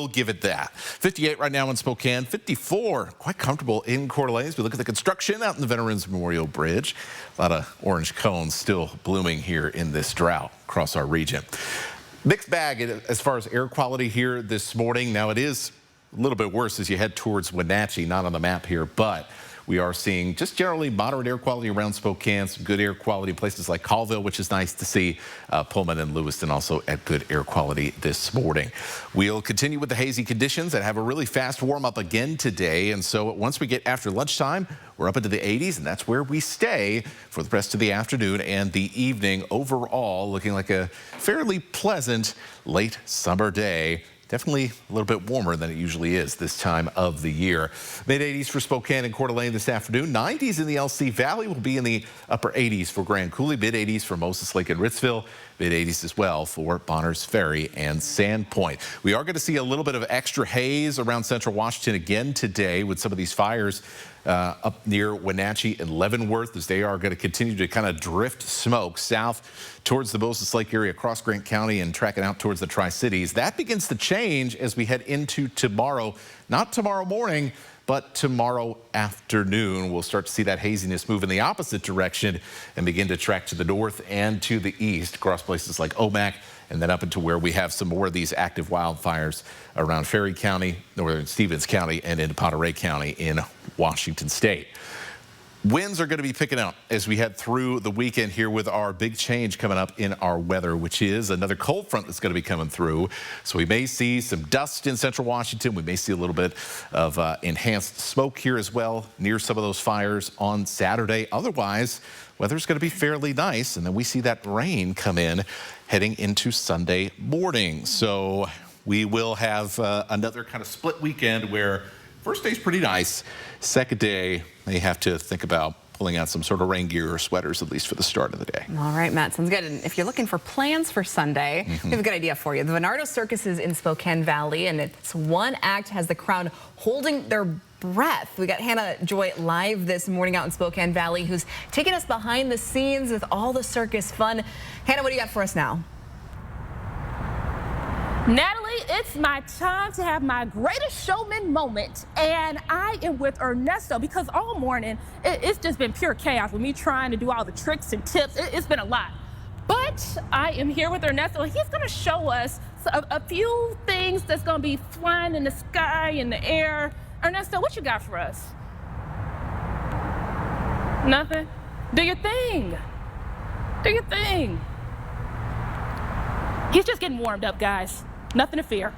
give it that. 58 right now in Spokane, 54, quite comfortable in Coeur d'Alene. We look at the construction out in the Veterans Memorial Bridge. A lot of orange cones still blooming here in this drought across our region. Mixed bag as far as air quality here this morning. Now it is a little bit worse as you head towards Wenatchee, not on the map here, but we are seeing just generally moderate air quality around Spokane, some good air quality in places like Colville, which is nice to see. Pullman and Lewiston also at good air quality this morning. We'll continue with the hazy conditions and have a really fast warm up again today. And so once we get after lunchtime, we're up into the 80s, and that's where we stay for the rest of the afternoon and the evening. Overall, looking like a fairly pleasant late summer day. Definitely a little bit warmer than it usually is this time of the year. Mid-80s for Spokane and Coeur d'Alene this afternoon. 90s in the LC Valley. Will be in the upper 80s for Grand Coulee. Mid-80s for Moses Lake and Ritzville. Mid-80s as well for Bonners Ferry and Sandpoint. We are going to see a little bit of extra haze around central Washington again today with some of these fires up near Wenatchee and Leavenworth, as they are going to continue to kind of drift smoke south towards the Moses Lake area across Grant County and tracking out towards the Tri-Cities. That begins to change as we head into tomorrow. Not tomorrow morning, but tomorrow afternoon. We'll start to see that haziness move in the opposite direction and begin to track to the north and to the east across places like Omak, and then up into where we have some more of these active wildfires around Ferry County, northern Stevens County, and into Monterey County in Washington State. Winds are going to be picking up as we head through the weekend here with our big change coming up in our weather, which is another cold front that's going to be coming through. So we may see some dust in central Washington. We may see a little bit of enhanced smoke here as well near some of those fires on Saturday. Otherwise, weather's going to be fairly nice. And then we see that rain come in heading into Sunday morning. So we will have another kind of split weekend where first day's pretty nice. Second day, may have to think about pulling out some sort of rain gear or sweaters, at least for the start of the day. All right, Matt, sounds good. And if you're looking for plans for Sunday, we have a good idea for you. The Venardo Circus is in Spokane Valley, and its one act has the crowd holding their breath. We got Hannah Joy live this morning out in Spokane Valley, who's taking us behind the scenes with all the circus fun. Hannah, what do you got for us now? Natalie, it's my time to have my greatest showman moment, and I am with Ernesto because all morning it's just been pure chaos with me trying to do all the tricks and tips. It's been a lot, but I am here with Ernesto, and he's going to show us a few things that's going to be flying in the sky, in the air. Ernesto, what you got for us? Nothing? Do your thing. Do your thing. He's just getting warmed up, guys. Nothing to fear.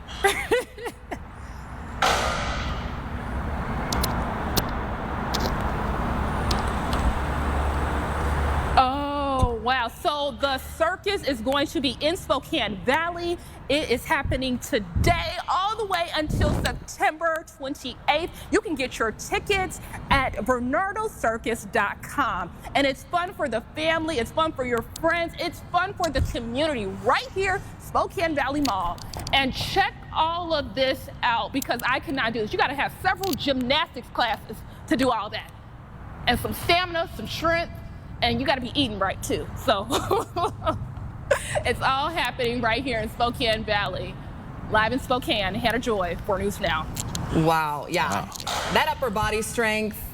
So the circus is going to be in Spokane Valley. It is happening today all the way until September 28th. You can get your tickets at bernardocircus.com. And it's fun for the family. It's fun for your friends. It's fun for the community right here, Spokane Valley Mall. And check all of this out because I cannot do this. You got to have several gymnastics classes to do all that. And some stamina, some strength, and you got to be eating right too. So it's all happening right here in Spokane Valley. Live in Spokane, Hannah Joy, 4 News Now. Wow, yeah. Wow. That upper body strength.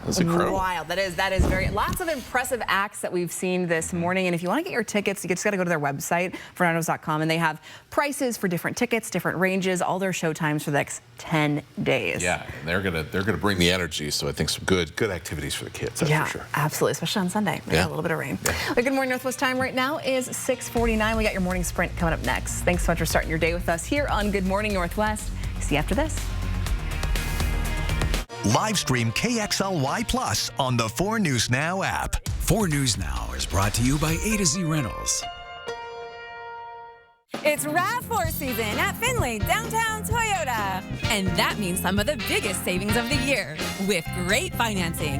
That's incredible. Wild. That is very, lots of impressive acts that we've seen this morning. And if you want to get your tickets, you just got to go to their website, Fernando's.com, and they have prices for different tickets, different ranges, all their show times for the next 10 days. Yeah, and they're gonna bring the energy. So I think some good activities for the kids. That's for sure. Absolutely, especially on Sunday. Yeah, a little bit of rain. Yeah. Well, good morning, Northwest time right now is 6:49. We got your morning sprint coming up next. Thanks so much for starting your day with us here on Good Morning Northwest. See you after this. Live stream KXLY Plus on the 4 News Now app. 4 News Now is brought to you by A to Z Rentals. It's RAV4 season at Findlay Downtown Toyota. And that means some of the biggest savings of the year with great financing.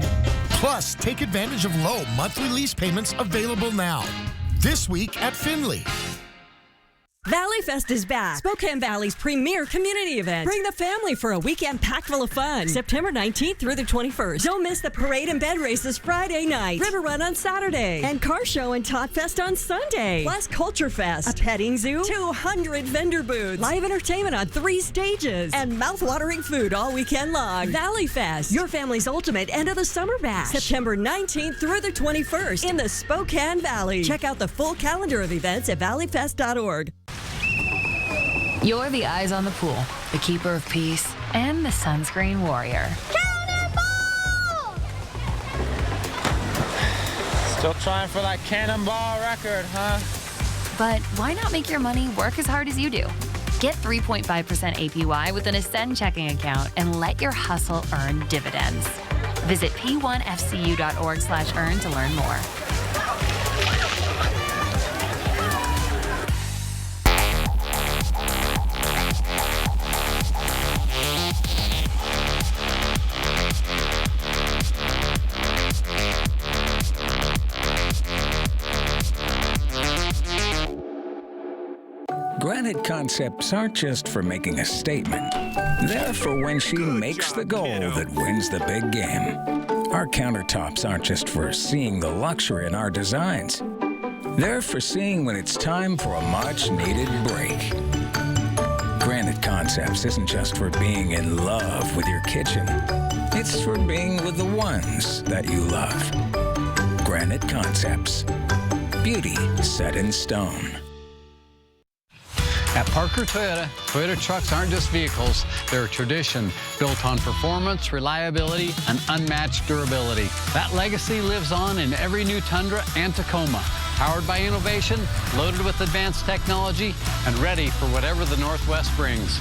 Plus, take advantage of low monthly lease payments available now. This week at Findlay. Valley Fest is back, Spokane Valley's premier community event. Bring the family for a weekend packed full of fun. September 19th through the 21st. Don't miss the parade and bed races Friday night, River Run on Saturday, and Car Show and Tot Fest on Sunday. Plus Culture Fest, a petting zoo, 200 vendor booths, live entertainment on 3 stages, and mouth-watering food all weekend long. Valley Fest, your family's ultimate end of the summer bash. September 19th through the 21st in the Spokane Valley. Check out the full calendar of events at valleyfest.org. You're the eyes on the pool, the keeper of peace, and the sunscreen warrior. Cannonball! Still trying for that cannonball record, huh? But why not make your money work as hard as you do? Get 3.5% APY with an Ascend checking account and let your hustle earn dividends. Visit p1fcu.org/earn to learn more. Granite concepts aren't just for making a statement. They're for when she makes the goal that wins the big game. Our countertops aren't just for seeing the luxury in our designs. They're for seeing when it's time for a much-needed break. Granite Concepts isn't just for being in love with your kitchen. It's for being with the ones that you love. Granite Concepts. Beauty set in stone. At Parker Toyota, Toyota trucks aren't just vehicles. They're a tradition built on performance, reliability, and unmatched durability. That legacy lives on in every new Tundra and Tacoma. Powered by innovation, loaded with advanced technology, and ready for whatever the Northwest brings.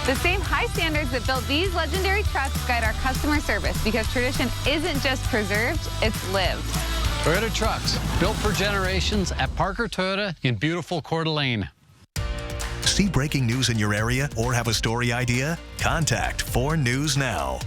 The same high standards that built these legendary trucks guide our customer service because tradition isn't just preserved, it's lived. Toyota trucks, built for generations at Parker Toyota in beautiful Coeur d'Alene. See breaking news in your area or have a story idea? Contact 4 News Now.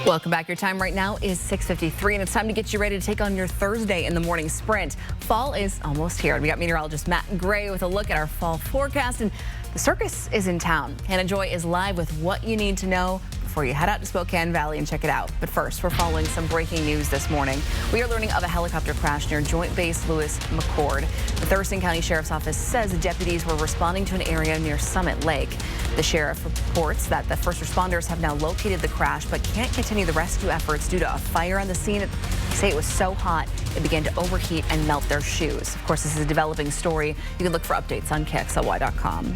Welcome back. Your time right now is 6:53, and it's time to get you ready to take on your Thursday in the morning sprint. Fall is almost here. We got meteorologist Matt Gray with a look at our fall forecast, and the circus is in town. Hannah Joy is live with what you need to know before you head out to Spokane Valley and check it out. But first, we're following some breaking news this morning. We are learning of a helicopter crash near Joint Base Lewis McChord. The Thurston County Sheriff's Office says deputies were responding to an area near Summit Lake. The sheriff reports that the first responders have now located the crash but can't continue the rescue efforts due to a fire on the scene. They say it was so hot it began to overheat and melt their shoes. Of course, this is a developing story. You can look for updates on KXLY.com.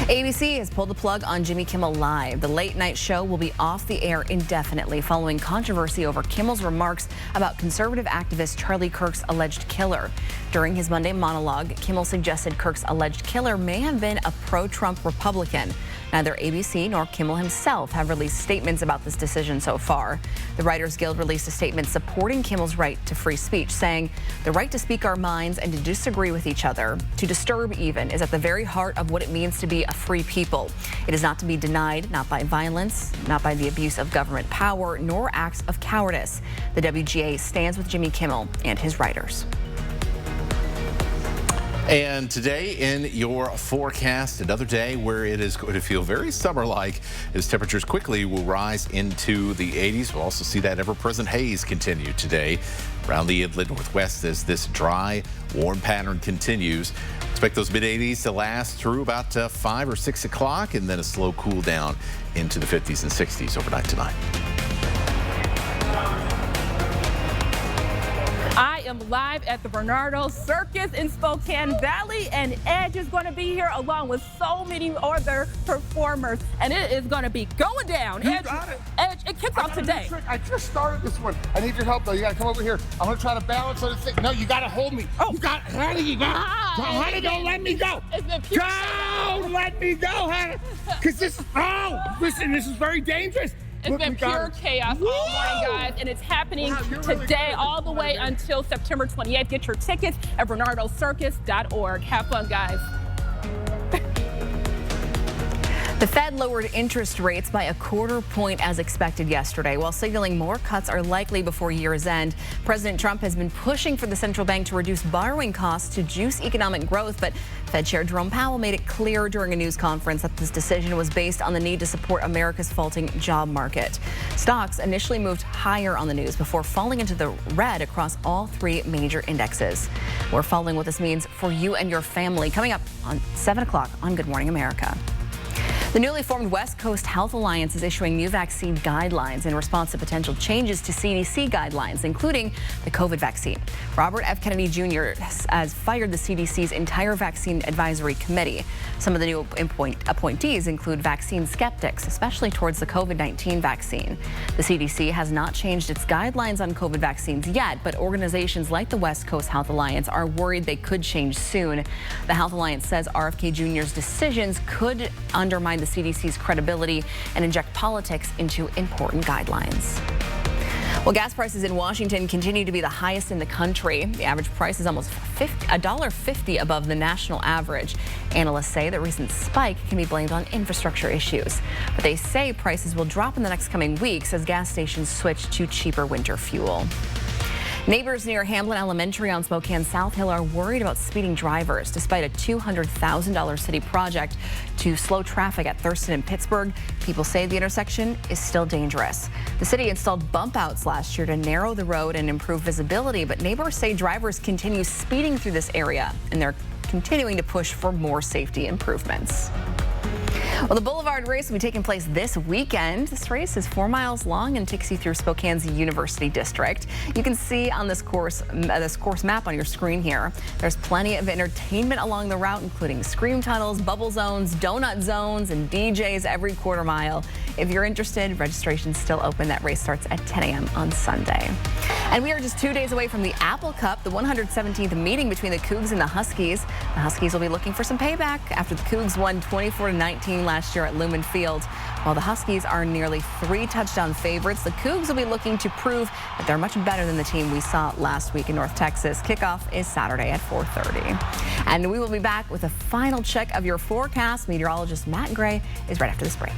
ABC has pulled the plug on Jimmy Kimmel Live. The late night show will be off the air indefinitely following controversy over Kimmel's remarks about conservative activist Charlie Kirk's alleged killer. During his Monday monologue, Kimmel suggested Kirk's alleged killer may have been a pro-Trump Republican. Neither ABC nor Kimmel himself have released statements about this decision so far. The Writers Guild released a statement supporting Kimmel's right to free speech, saying, "The right to speak our minds and to disagree with each other, to disturb even, is at the very heart of what it means to be a free people. It is not to be denied, not by violence, not by the abuse of government power, nor acts of cowardice." The WGA stands with Jimmy Kimmel and his writers. And today in your forecast, another day where it is going to feel very summer-like as temperatures quickly will rise into the 80s. We'll also see that ever-present haze continue today around the inland northwest as this dry, warm pattern continues. Expect those mid-80s to last through about 5 or 6 o'clock, and then a slow cool down into the 50s and 60s overnight tonight. I am live at the Bernardo Circus in Spokane Valley, and Edge is going to be here along with so many other performers, and it is going to be going down. You Edge, got it. Edge, it kicks off today. I just started this one. I need your help, though. You got to come over here. I'm going to try to balance on this thing. No, you got to hold me. Oh, you got, honey, you got. Honey, don't let me go. Don't let me go, honey. Because this, listen, this is very dangerous. It's been pure chaos all morning, guys, and it's happening today all the way until September 28th. Get your tickets at bernardocircus.org. Have fun, guys. The Fed lowered interest rates by 1/4 point as expected yesterday, while signaling more cuts are likely before year's end. President Trump has been pushing for the central bank to reduce borrowing costs to juice economic growth, but Fed Chair Jerome Powell made it clear during a news conference that this decision was based on the need to support America's faltering job market. Stocks initially moved higher on the news before falling into the red across all 3 major indexes. We're following what this means for you and your family coming up on 7 o'clock on Good Morning America. The newly formed West Coast Health Alliance is issuing new vaccine guidelines in response to potential changes to CDC guidelines, including the COVID vaccine. Robert F. Kennedy Jr. has fired the CDC's entire vaccine advisory committee. Some of the new appointees include vaccine skeptics, especially towards the COVID-19 vaccine. The CDC has not changed its guidelines on COVID vaccines yet, but organizations like the West Coast Health Alliance are worried they could change soon. The Health Alliance says RFK Jr.'s decisions could undermine the CDC's credibility and inject politics into important guidelines. Well, gas prices in Washington continue to be the highest in the country. The average price is almost $1.50 above the national average. Analysts say the recent spike can be blamed on infrastructure issues, but they say prices will drop in the next coming weeks as gas stations switch to cheaper winter fuel. Neighbors near Hamlin Elementary on Spokane's South Hill are worried about speeding drivers. Despite a $200,000 city project to slow traffic at Thurston and Pittsburgh, people say the intersection is still dangerous. The city installed bump outs last year to narrow the road and improve visibility, but neighbors say drivers continue speeding through this area, and they're continuing to push for more safety improvements. Well, the Boulevard Race will be taking place this weekend. This race is 4 miles long and takes you through Spokane's University District. You can see on this course map on your screen here. There's plenty of entertainment along the route, including scream tunnels, bubble zones, donut zones, and DJs every quarter mile. If you're interested, registration's still open. That race starts at 10 a.m. on Sunday. And we are just 2 days away from the Apple Cup, the 117th meeting between the Cougs and the Huskies. The Huskies will be looking for some payback after the Cougs won 24-19 last year at Lumen Field. While the Huskies are nearly 3 touchdown favorites, the Cougs will be looking to prove that they're much better than the team we saw last week in North Texas. Kickoff is Saturday at 4:30. And we will be back with a final check of your forecast. Meteorologist Matt Gray is right after this break.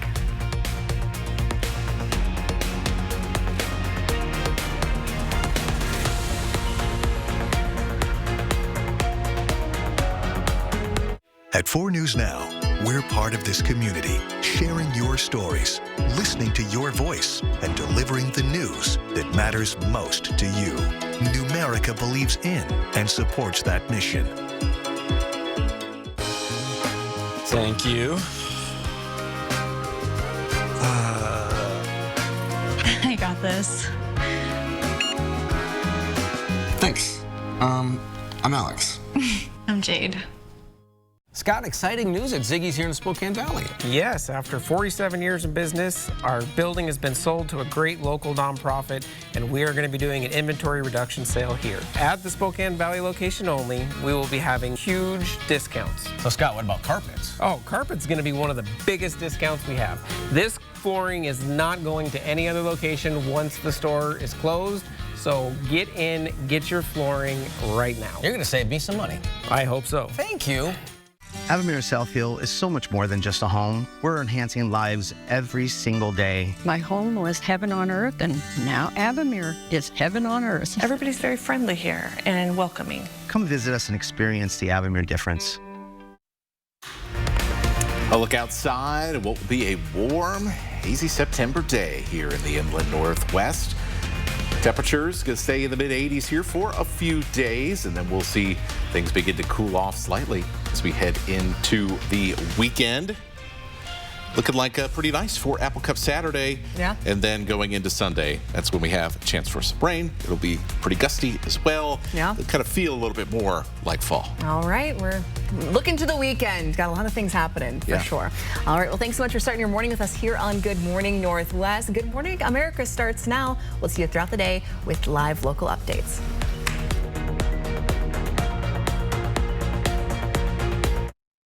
At 4 News Now, we're part of this community, sharing your stories, listening to your voice, and delivering the news that matters most to you. Numerica believes in and supports that mission. Thank you. I got this. Thanks. I'm Alex. I'm Jade. Scott, exciting news at Ziggy's here in Spokane Valley. Yes, after 47 years in business, our building has been sold to a great local nonprofit, and we are going to be doing an inventory reduction sale here. At the Spokane Valley location only, we will be having huge discounts. So Scott, what about carpets? Oh, carpet's going to be one of the biggest discounts we have. This flooring is not going to any other location once the store is closed. So get in, get your flooring right now. You're going to save me some money. I hope so. Thank you. Avamere Southfield is so much more than just a home. We're enhancing lives every single day. My home was heaven on earth, and now Avamere is heaven on earth. Everybody's very friendly here and welcoming. Come visit us and experience the Avamere difference. A look outside at what will be a warm, hazy September day here in the inland Northwest. Temperatures going to stay in the mid-80s here for a few days, and then we'll see things begin to cool off slightly as we head into the weekend. Looking like pretty nice for Apple Cup Saturday. Yeah. And then going into Sunday, that's when we have a chance for some rain. It'll be pretty gusty as well. Yeah. It'll kind of feel a little bit more like fall. All right, we're looking to the weekend. Got a lot of things happening for sure. All right, well, thanks so much for starting your morning with us here on Good Morning Northwest. Good Morning America starts now. We'll see you throughout the day with live local updates.